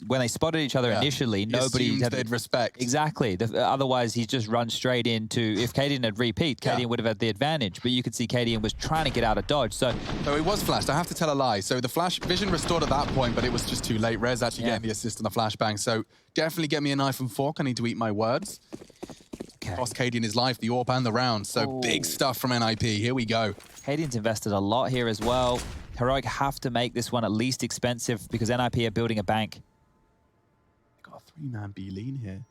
when they spotted each other initially, nobody had they'd respect. Exactly. Otherwise, he's just run straight into, if Cadian had repeat, Cadian would have had the advantage. But you could see Cadian was trying to get out of dodge. So it was flashed. I have to tell a lie. So the flash vision restored at that point, but it was just too late. Rez actually getting the assist on the flashbang. So definitely get me a knife and fork. I need to eat my words. Cost Cadian his life, the AWP and the round. So big stuff from NIP. Here we go. Cadian's invested a lot here as well. Heroic have to make this one at least expensive because NIP are building a bank. Got a 3-man B lean here.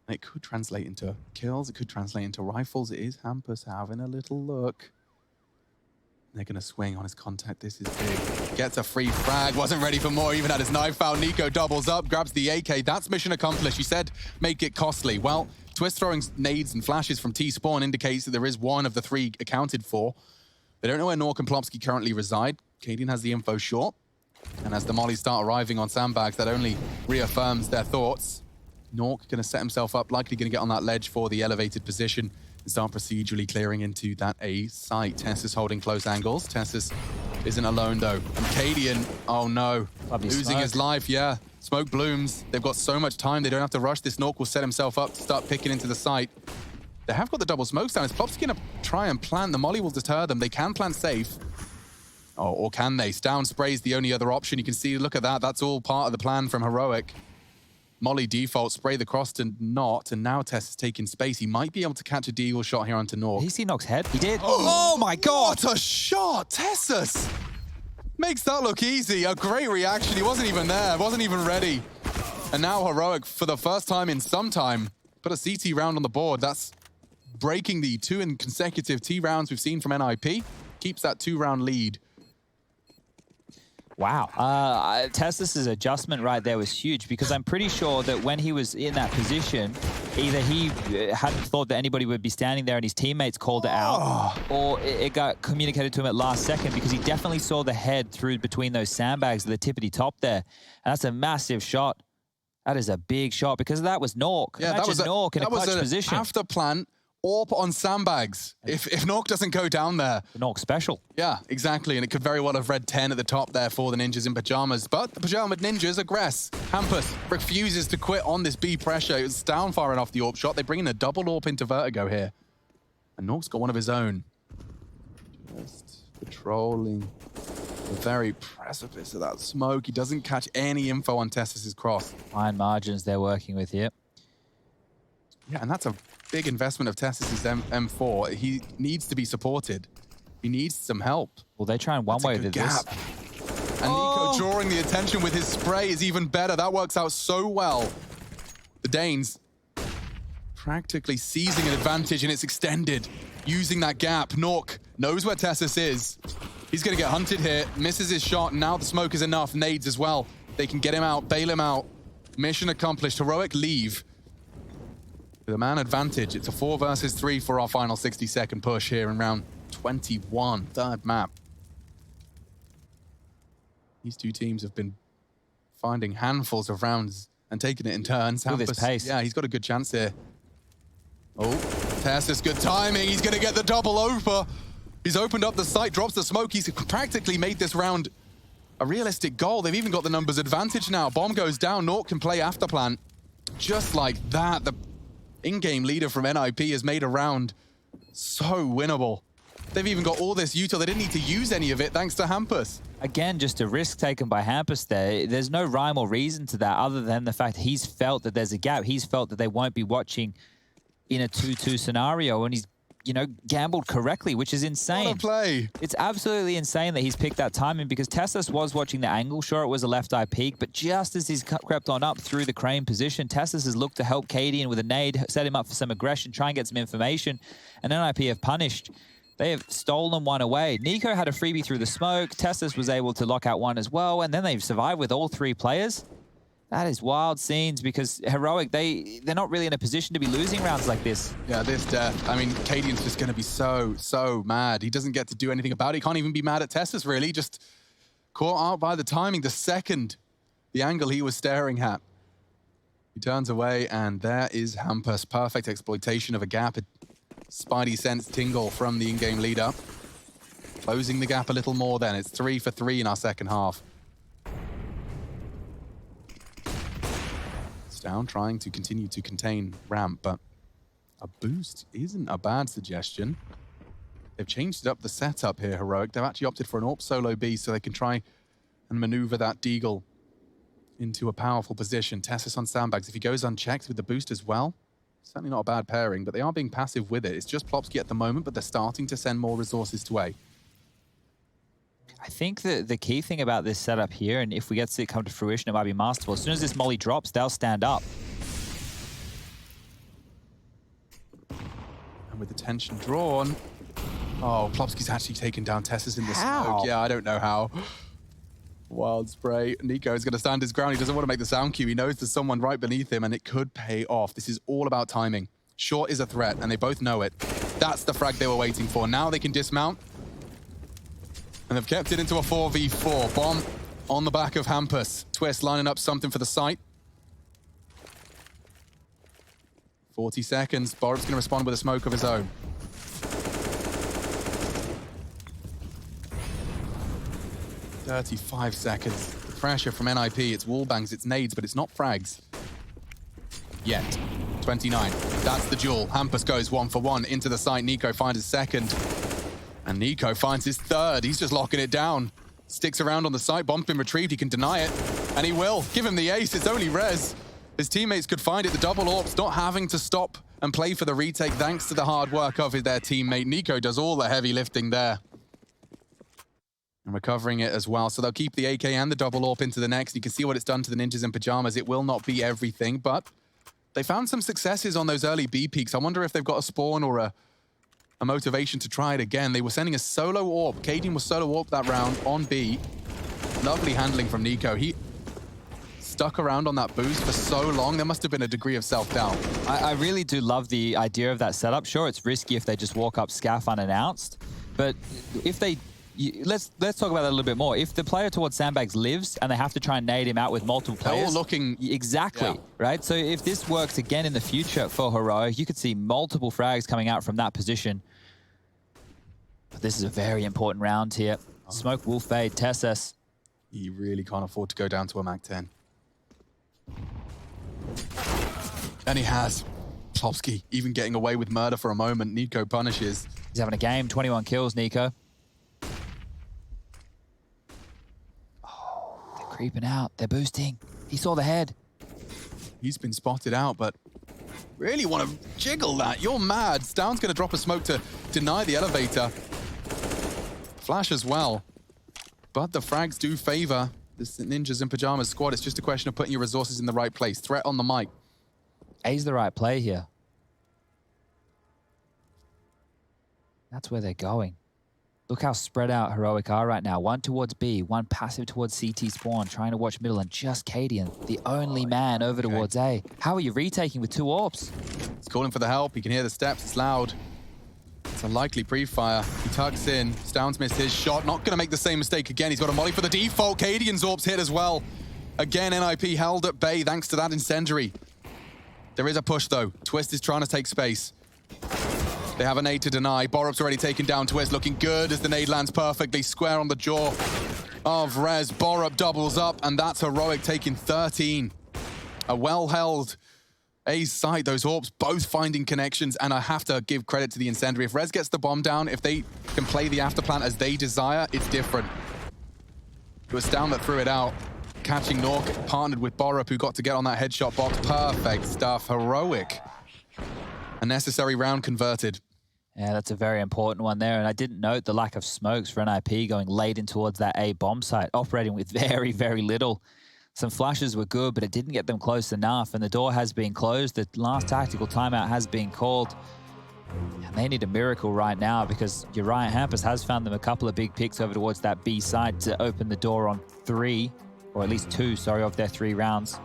And it could translate into kills. It could translate into rifles. It is Hampus having a little look. They're going to swing on his contact. This is big. Gets a free frag. Wasn't ready for more. Even had his knife out. niko doubles up, grabs the AK. That's mission accomplished. He said, make it costly. Well, Twist throwing nades and flashes from T-spawn indicates that there is one of the 3 accounted for. They don't know where Nork and Plopski currently reside. Cadian has the info short. And as the mollies start arriving on sandbags, that only reaffirms their thoughts. Nork going to set himself up, likely going to get on that ledge for the elevated position and start procedurally clearing into that A site. Tessus holding close angles. Tessus isn't alone, though. And Cadian, oh no, losing his life, Smoke blooms. They've got so much time. They don't have to rush. This Nork will set himself up to start picking into the site. They have got the double smokes down. Is Plopski going to try and plant? The molly will deter them. They can plant safe. Oh, or can they? Down spray is the only other option. You can see, look at that. That's all part of the plan from Heroic. Molly default, spray the cross to not, and now Tess is taking space. He might be able to catch a deagle shot here onto Nork. Did he see Nock's head? He did. Oh my God! What a shot! Tessus makes that look easy. A great reaction. He wasn't even there. Wasn't even ready. And now Heroic, for the first time in some time, put a CT round on the board. That's breaking the 2 consecutive T rounds we've seen from NIP. Keeps that 2-round lead. Wow. Tessus's adjustment right there was huge because I'm pretty sure that when he was in that position, either he hadn't thought that anybody would be standing there and his teammates called it out, or it got communicated to him at last second because he definitely saw the head through between those sandbags at the tippity top there. And that's a massive shot. That is a big shot because that was Nork. Yeah, that was Nork in a clutch position. After plant. AWP on sandbags. If Nork doesn't go down there. The Nork special. Yeah, exactly. And it could very well have read 10 at the top there for the ninjas in pajamas. But the pajama ninjas aggress. Hampus refuses to quit on this B pressure. It was down far enough the AWP shot. They bring in a double AWP into Vertigo here. And Nork's got one of his own. Just patrolling the very precipice of that smoke. He doesn't catch any info on Tessus's cross. Fine margins they're working with here. Yeah, and that's a big investment of Tessus's M4. He needs to be supported. He needs some help. Well, they try and one-way to this. And niko drawing the attention with his spray is even better. That works out so well. The Danes practically seizing an advantage, and it's extended. Using that gap. Nork knows where Tessus is. He's going to get hunted here. Misses his shot. Now the smoke is enough. Nades as well. They can get him out, bail him out. Mission accomplished. Heroic leave. With a man advantage, it's a 4 versus 3 for our final 60-second push here in round 21. Third map. These two teams have been finding handfuls of rounds and taking it in turns. With his pace. Yeah, he's got a good chance here. Oh, Tessus, good timing. He's going to get the double over. He's opened up the site, drops the smoke. He's practically made this round a realistic goal. They've even got the numbers advantage now. Bomb goes down. Nork can play after plan. Just like that, the in-game leader from NIP has made a round so winnable. They've even got all this util. They didn't need to use any of it thanks to Hampus. Again, just a risk taken by Hampus there. There's no rhyme or reason to that other than the fact he's felt that there's a gap. He's felt that they won't be watching in a 2-2 scenario, and he's, you know, gambled correctly, which is insane. What a play. It's absolutely insane that he's picked that timing because Tessus was watching the angle. Sure, it was a left eye peek, but just as he's crept on up through the crane position, Tessus has looked to help Cadian with a nade, set him up for some aggression, try and get some information, and NIP have punished. They have stolen one away. niko had a freebie through the smoke. Tessus was able to lock out one as well, and then they've survived with all 3 players. That is wild scenes because Heroic, they're not really in a position to be losing rounds like this. Yeah, this death. I mean, Cadian's just going to be so mad. He doesn't get to do anything about it. He can't even be mad at Tessus, really. Just caught out by the timing. The second, the angle he was staring at. He turns away, and there is Hampus. Perfect exploitation of a gap. A Spidey sense tingle from the in-game leader. Closing the gap a little more then. It's 3 for 3 in our second half. Down, trying to continue to contain ramp, but a boost isn't a bad suggestion. They've changed up the setup here, Heroic. They've actually opted for an AWP solo B so they can try and maneuver that Deagle into a powerful position. Tessus on sandbags. If he goes unchecked with the boost as well, certainly not a bad pairing, but they are being passive with it. It's just Plopsky at the moment, but they're starting to send more resources to A. I think the key thing about this setup here, and if we get to see it come to fruition, it might be masterful. As soon as this molly drops, they'll stand up. And with the tension drawn, oh, Plopsky's actually taken down Tessus in the How? smoke. Yeah, I don't know how. Wild spray. niko is going to stand his ground. He doesn't want to make the sound cue. He knows there's someone right beneath him, and it could pay off. This is all about timing. Short is a threat, and they both know it. That's the frag they were waiting for. Now they can dismount. And they've kept it into a 4v4. Bomb on the back of Hampus. Twist lining up something for the site. 40 seconds. Borup's going to respond with a smoke of his own. "35 seconds. The pressure from NIP. It's wall bangs, it's nades, but it's not frags. Yet. 29. That's the duel. Hampus goes 1 for 1 into the site. niko finds his second. And niko finds his third. He's just locking it down. Sticks around on the site. Bomb's been retrieved. He can deny it. And he will. Give him the ace. It's only res. His teammates could find it. The double AWP's not having to stop and play for the retake thanks to the hard work of their teammate. niko does all the heavy lifting there. And recovering it as well. So they'll keep the AK and the double AWP into the next. You can see what it's done to the ninjas in Pyjamas. It will not be everything, but they found some successes on those early B peaks. I wonder if they've got a spawn or a motivation to try it again. They were sending a solo AWP. Cadian was solo AWP that round on B. Lovely handling from niko. He stuck around on that boost for so long. There must have been a degree of self-doubt. I really do love the idea of that setup. Sure, it's risky if they just walk up scaff unannounced, but if they... Let's talk about that a little bit more. If the player towards sandbags lives and they have to try and nade him out with multiple players... They're all looking... Exactly, yeah. Right? So if this works again in the future for Heroic, you could see multiple frags coming out from that position. But this is a very important round here. Smoke will fade. Tessus. He really can't afford to go down to a Mac 10. And he has. Plopsky even getting away with murder for a moment. niko punishes. He's having a game. 21 kills, niko. Oh, they're creeping out. They're boosting. He saw the head. He's been spotted out, but really want to jiggle that. You're mad. Stound's going to drop a smoke to deny the elevator. Flash as well. But the frags do favor this Ninjas in Pyjamas squad. It's just a question of putting your resources in the right place. Threat on the mic. A's the right play here. That's where they're going. Look how spread out Heroic are right now. One towards B, one passive towards CT spawn, trying to watch middle, and just Cadian, the only man over towards A. How are you retaking with 2 AWPs? He's calling for the help. You can hear the steps. It's loud. It's a likely pre-fire. He tucks in. Stound's missed his shot. Not going to make the same mistake again. He's got a molly for the default. Cadian's AWP's hit as well. Again, NIP held at bay thanks to that incendiary. There is a push, though. Twist is trying to take space. They have a nade to deny. Borup's already taken down. Twist looking good as the nade lands perfectly. Square on the jaw of Rez. Borup doubles up, and that's Heroic taking 13. A well-held A's side. Those AWPs both finding connections, and I have to give credit to the incendiary. If Rez gets the bomb down, if they can play the afterplant as they desire, it's different. It was Stound that threw it out. Catching Nork, partnered with Borup, who got to get on that headshot box. Perfect stuff. Heroic. A necessary round converted. Yeah, that's a very important one there. And I didn't note the lack of smokes for NIP going late in towards that A bomb site, operating with very, very little. Some flashes were good, but it didn't get them close enough. And the door has been closed. The last tactical timeout has been called. And they need a miracle right now because Uriah Hampus has found them a couple of big picks over towards that B side to open the door on 3, or at least 2, sorry, of their 3 rounds.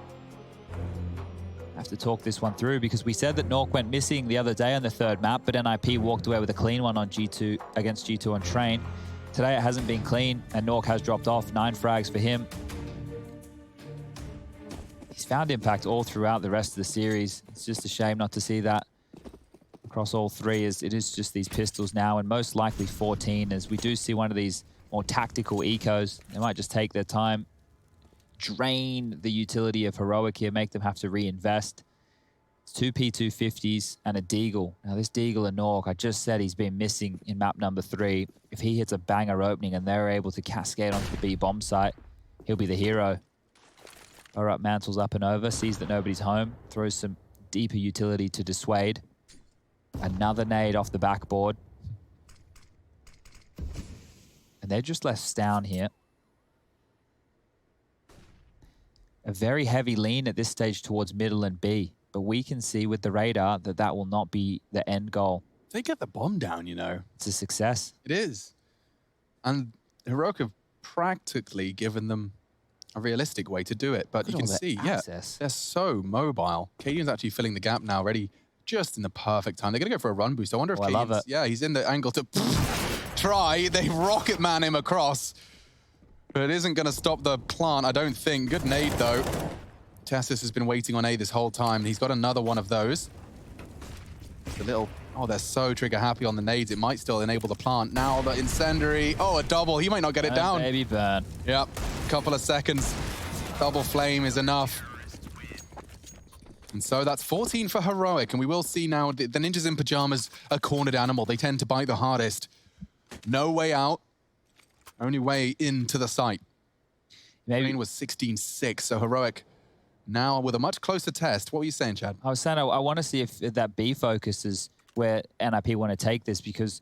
Have to talk this one through because we said that Nork went missing the other day on the 3rd map, but NIP walked away with a clean one on G2 against G2 on Train. Today it hasn't been clean, and Nork has dropped off. 9 frags for him. He's found impact all throughout the rest of the series. It's just a shame not to see that across all 3, as it is just these pistols now, and most likely 14, as we do see one of these more tactical ecos. They might just take their time, drain the utility of Heroic here, make them have to reinvest. It's 2 P250s and a Deagle. Now this Deagle and Nork, I just said he's been missing in map number 3. If he hits a banger opening and they're able to cascade onto the B bomb site, he'll be the hero. Borup mantles up and over, sees that nobody's home, throws some deeper utility to dissuade. Another nade off the backboard. And they're just left down here. A very heavy lean at this stage towards middle and B, but we can see with the radar that that will not be the end goal. They get the bomb down, you know. It's a success. It is. And Heroic have practically given them a realistic way to do it, but you can see, access. They're so mobile. Cadian's actually filling the gap now, ready just in the perfect time. They're going to go for a run boost. I wonder if I love it. Yeah, he's in the angle to try. They rocket man him across. But it isn't going to stop the plant, I don't think. Good nade, though. Tessus has been waiting on A this whole time. He's got another one of those. The little... Oh, they're so trigger happy on the nades. It might still enable the plant. Now the incendiary. Oh, a double. He might not get it down. Baby burn. Yep. Couple of seconds. Double flame is enough. And so that's 14 for Heroic. And we will see now the Ninjas in Pyjamas, a cornered animal. They tend to bite the hardest. No way out. Only way into the site. Maybe Green was 16-6, so Heroic now with a much closer test. What were you saying, Chad? I was saying I want to see if that B focus is where NIP want to take this, because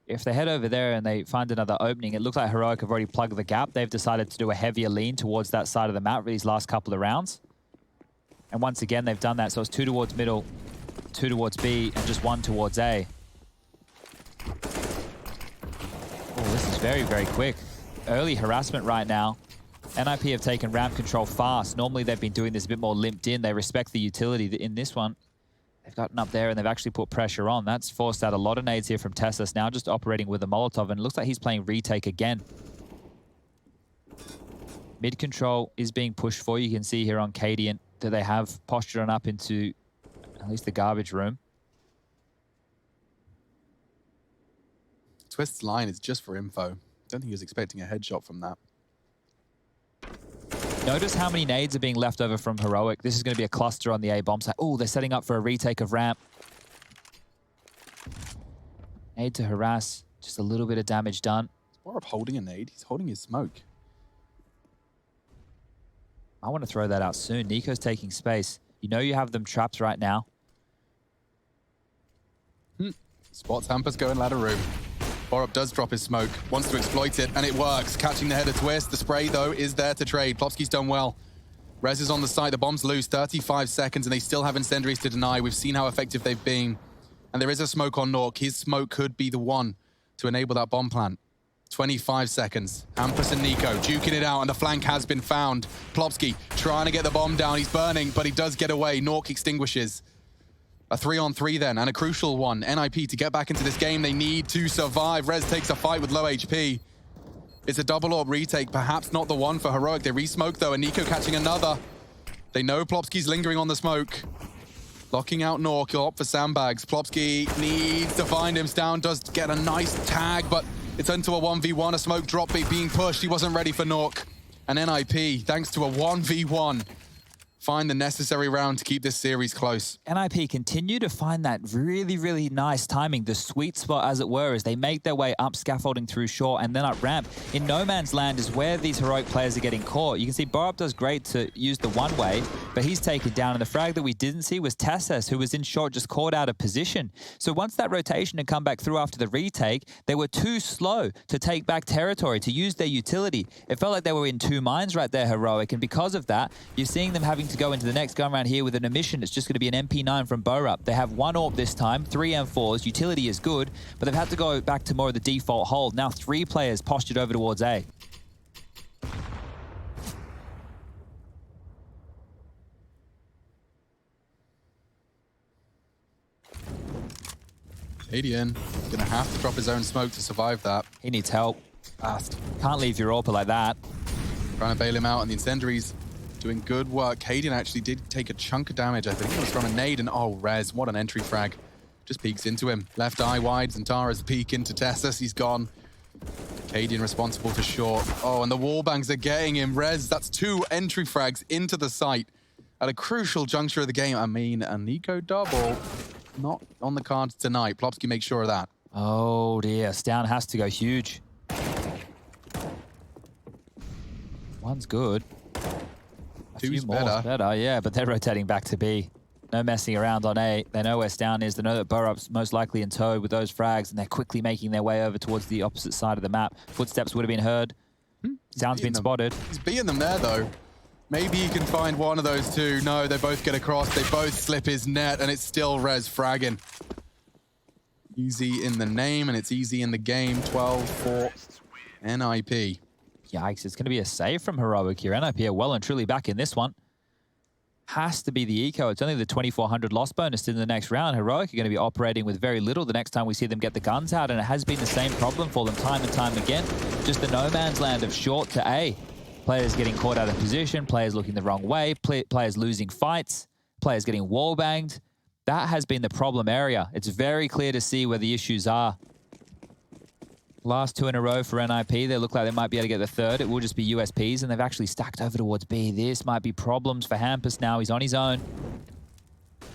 if they head over there and they find another opening, it looks like Heroic have already plugged the gap. They've decided to do a heavier lean towards that side of the map for these last couple of rounds. And once again, they've done that. So it's 2 towards middle, 2 towards B, and just 1 towards A. Oh, this is very, very quick. Early harassment right now. NIP have taken ramp control fast. Normally they've been doing this a bit more limped in. They respect the utility. In this one, they've gotten up there and they've actually put pressure on. That's forced out a lot of nades here from Tessus, now just operating with a Molotov, and it looks like he's playing retake again. Mid control is being pushed for. You can see here on Cadian that they have postured on up into at least the garbage room. Twist's line is just for info. Don't think he was expecting a headshot from that. Notice how many nades are being left over from Heroic. This is going to be a cluster on the A bomb site. Oh, they're setting up for a retake of ramp. Nade to harass. Just a little bit of damage done. Borup holding a nade. He's holding his smoke. I want to throw that out soon. Niko's taking space. You know you have them trapped right now. Spots Hampus go in ladder room. Borup does drop his smoke, wants to exploit it, and it works. Catching the header twist. The spray, though, is there to trade. Plopsky's done well. Rez is on the side. The bomb's loose. 35 seconds, and they still have incendiaries to deny. We've seen how effective they've been. And there is a smoke on Nork. His smoke could be the one to enable that bomb plant. 25 seconds. Hampus and niko duking it out, and the flank has been found. Plopsky trying to get the bomb down. He's burning, but he does get away. Nork extinguishes. A 3-on-3 then, and a crucial one. NIP, to get back into this game, they need to survive. Rez takes a fight with low HP. It's a double orb retake, perhaps not the one for Heroic. They re-smoke though, and niko catching another. They know Plopsky's lingering on the smoke. Locking out Nork, he'll opt for sandbags. Plopsky needs to find him. Down does get a nice tag, but it's into a 1v1, a smoke drop being pushed. He wasn't ready for Nork. And NIP, thanks to a 1v1, find the necessary round to keep this series close. NIP continue to find that really, really nice timing, the sweet spot, as it were, as they make their way up scaffolding through short and then up ramp. In no man's land is where these Heroic players are getting caught. You can see Borup does great to use the one-way, but he's taken down. And the frag that we didn't see was Tasses, who was in short, just caught out of position. So once that rotation had come back through after the retake, they were too slow to take back territory, to use their utility. It felt like they were in two minds right there, Heroic, and because of that, you're seeing them having to go into the next gun round here with an emission. It's just going to be an MP9 from Borup. They have one AWP this time, 3 M4s. Utility is good, but they've had to go back to more of the default hold. Now 3 players postured over towards A. Adian gonna have to drop his own smoke to survive that. He needs help. Fast. Can't leave your AWP like that. Trying to bail him out, and the incendiaries doing good work. Cadian actually did take a chunk of damage. I think it was from a nade, and oh, Rez, what an entry frag. Just peeks into him. Left eye wide, Zantara's peek into Tessus. He's gone. Cadian responsible for short. Oh, and the wall bangs are getting him. Rez, that's 2 entry frags into the site at a crucial juncture of the game. I mean, a niko double, not on the cards tonight. Plopsky makes sure of that. Oh dear, Stown has to go huge. One's good. Two's better. Yeah, but they're rotating back to B. No messing around on A. They know where Stown is. They know that Borup's most likely in tow with those frags, and they're quickly making their way over towards the opposite side of the map. Footsteps would have been heard. Stown's been spotted. He's beating them there, though. Maybe he can find one of those two. No, they both get across. They both slip his net, and it's still Rez fragging. Easy in the name, and it's easy in the game. 12 for NIP. Yikes, it's going to be a save from Heroic here. NIP are well and truly back in this one. Has to be the eco. It's only the 2,400 loss bonus in the next round. Heroic are going to be operating with very little the next time we see them get the guns out, and it has been the same problem for them time and time again. Just the no man's land of short to A. Players getting caught out of position, players looking the wrong way, players losing fights, players getting wall banged. That has been the problem area. It's very clear to see where the issues are. Last 2 in a row for NIP. They look like they might be able to get the third. It will just be USPs, and they've actually stacked over towards B. This might be problems for Hampus now. He's on his own.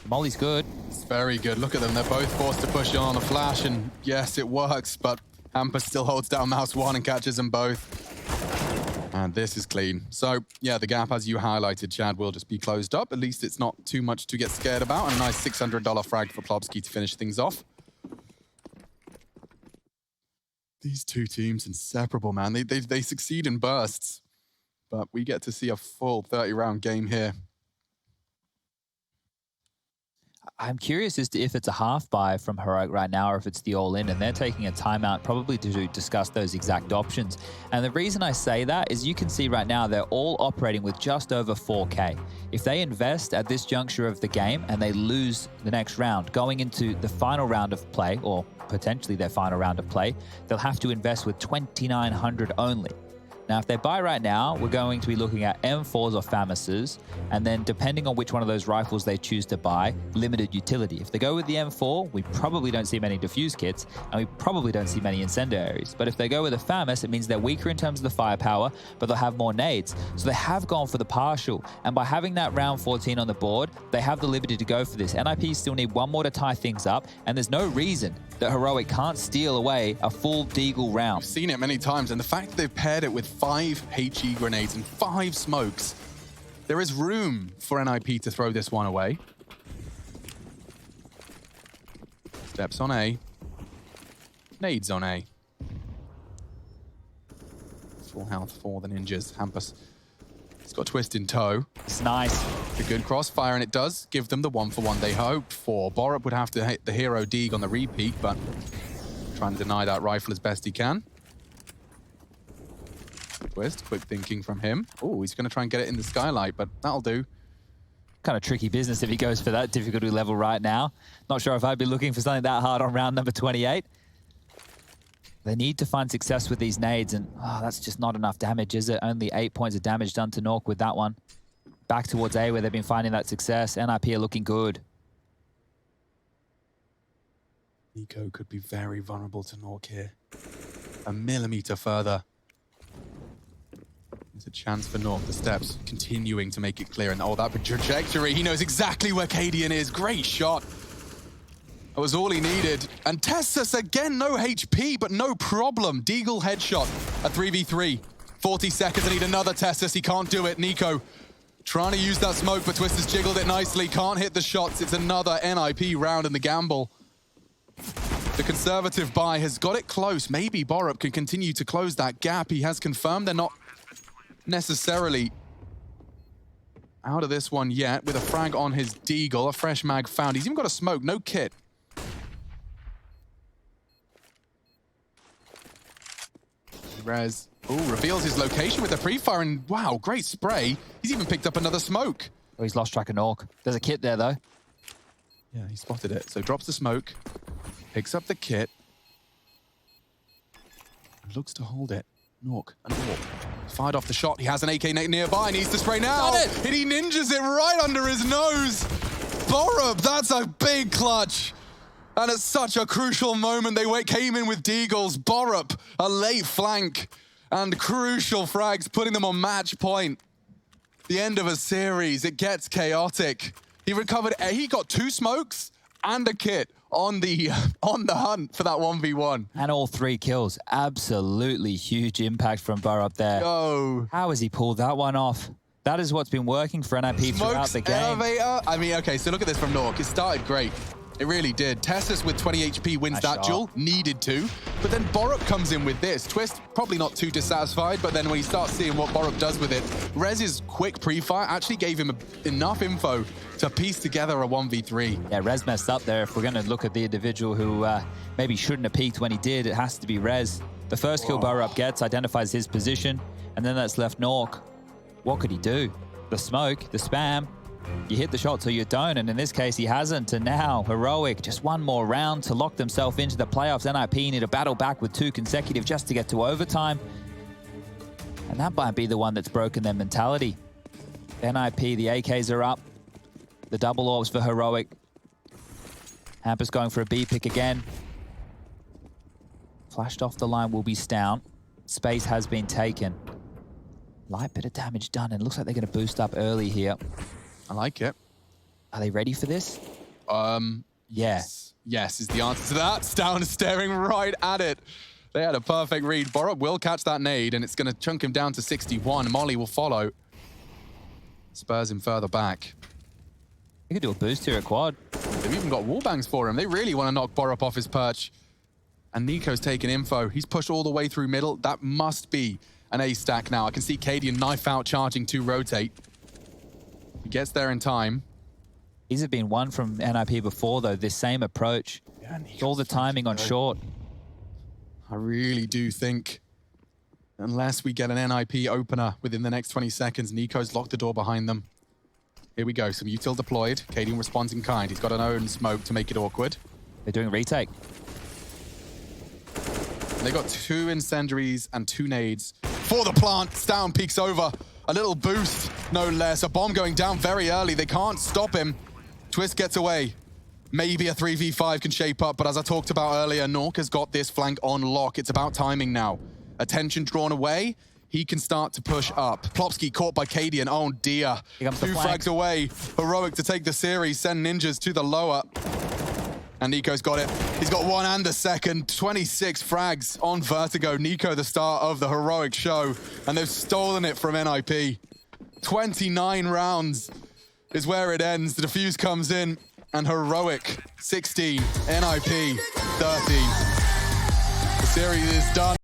Molly's good. It's very good. Look at them. They're both forced to push on a flash, and yes, it works, but Hampus still holds down mouse 1 and catches them both. And this is clean. So, yeah, the gap, as you highlighted, Chad, will just be closed up. At least it's not too much to get scared about. And a nice $600 frag for Plopsky to finish things off. These two teams inseparable, man. They succeed in bursts, but we get to see a full 30-round game here. I'm curious as to if it's a half buy from Heroic right now or if it's the all-in, and they're taking a timeout probably to discuss those exact options. And the reason I say that is you can see right now they're all operating with just over 4K. If they invest at this juncture of the game and they lose the next round, going into the final round of play, or potentially their final round of play, they'll have to invest with 2,900 only. Now, if they buy right now, we're going to be looking at M4s or FAMASs, and then depending on which one of those rifles they choose to buy, limited utility. If they go with the M4, we probably don't see many diffuse kits, and we probably don't see many incendiaries. But if they go with a FAMAS, it means they're weaker in terms of the firepower, but they'll have more nades. So they have gone for the partial, and by having that round 14 on the board, they have the liberty to go for this. NIP still need one more to tie things up, and there's no reason that Heroic can't steal away a full Deagle round. We've seen it many times, and the fact that they've paired it with 5 HE grenades and 5 smokes, there is room for NIP to throw this one away. Steps on A. Nades on A. Full health for the ninjas. Hampus. He's got Twist in tow. It's nice. A good crossfire, and it does give them the 1-for-1 they hoped for. Borup would have to hit the hero Deeg on the repeat, but trying to deny that rifle as best he can. Twist, quick thinking from him. Oh, he's going to try and get it in the skylight, but that'll do. Kind of tricky business if he goes for that difficulty level right now. Not sure if I'd be looking for something that hard on round number 28. They need to find success with these nades, and that's just not enough damage, is it? Only 8 points of damage done to Nork with that one. Back towards A, where they've been finding that success. NIP are looking good. niko could be very vulnerable to Nork here. A millimeter further. There's a chance for Nork. The steps continuing to make it clear. And that trajectory, he knows exactly where Cadian is. Great shot. That was all he needed. And Tessus again, no HP, but no problem. Deagle headshot, a 3v3. 40 seconds, I need another Tessus. He can't do it. niko trying to use that smoke, but Twist has jiggled it nicely. Can't hit the shots. It's another NIP round in the gamble. The conservative buy has got it close. Maybe Borup can continue to close that gap. He has confirmed they're not necessarily out of this one yet, with a frag on his Deagle. A fresh mag found. He's even got a smoke, no kit. Rez, reveals his location with a pre-fire, and wow, great spray. He's even picked up another smoke. Oh, he's lost track of Nork. There's a kit there, though. Yeah, he spotted it. So drops the smoke, picks up the kit, and looks to hold it. Nork, and Nork fired off the shot. He has an AK nearby, needs to spray now. And he ninjas it right under his nose. Borup, that's a big clutch. And at such a crucial moment, they came in with Deagles. Borup, a late flank, and crucial frags, putting them on match point. The end of a series, it gets chaotic. He recovered, he got 2 smokes and a kit on the hunt for that 1v1. And all 3 kills. Absolutely huge impact from Borup there. Yo. How has he pulled that one off? That is what's been working for NIP throughout the game. Elevator. I mean, okay, so look at this from Nork. It started great. It really did. Tessus with 20 HP wins that duel. Needed to. But then Borup comes in with this. Twist, probably not too dissatisfied, but then when you start seeing what Borup does with it, Rez's quick pre-fire actually gave him enough info to piece together a 1v3. Yeah, Rez messed up there. If we're going to look at the individual who maybe shouldn't have peeked when he did, it has to be Rez. The first kill Borup gets identifies his position, and then that's left Nork. What could he do? The smoke, the spam. You hit the shot so you don't, and in this case he hasn't, and now Heroic, just one more round to lock themselves into the playoffs. NIP need a battle back with 2 consecutive just to get to overtime, and that might be the one that's broken their mentality. NIP, the AKs are up, the double orbs for Heroic. Hampus going for a B pick again. Flashed off the line will be Stout. Space has been taken. Light bit of damage done, and looks like they're going to boost up early here. I like it. Are they ready for this? Yes. Yes is the answer to that. Stout is staring right at it. They had a perfect read. Borup will catch that nade, and it's going to chunk him down to 61. Molly will follow. Spurs him further back. They could do a boost here at quad. They've even got wallbangs for him. They really want to knock Borup off his perch. And niko's taking info. He's pushed all the way through middle. That must be an A stack now. I can see Cadian knife out, charging to rotate. He gets there in time. These have been one from NIP before, though, this same approach. Yeah, it's all the timing on short. I really do think, unless we get an NIP opener within the next 20 seconds, niko's locked the door behind them. Here we go, some util deployed. Cadian responds in kind. He's got an own smoke to make it awkward. They're doing a retake. They got 2 incendiaries and 2 nades for the plant. Stout peeks over. A little boost, no less. A bomb going down very early. They can't stop him. Twist gets away. Maybe a 3v5 can shape up, but as I talked about earlier, Nork has got this flank on lock. It's about timing now. Attention drawn away. He can start to push up. Plopsky caught by Cadian. Oh dear. 2 frags away. Heroic to take the series. Send ninjas to the lower. And niko's got it. He's got 1 and the second. 26 frags on Vertigo. niko, the star of the Heroic show. And they've stolen it from NIP. 29 rounds is where it ends. The defuse comes in. and heroic 16, NIP 13. The series is done.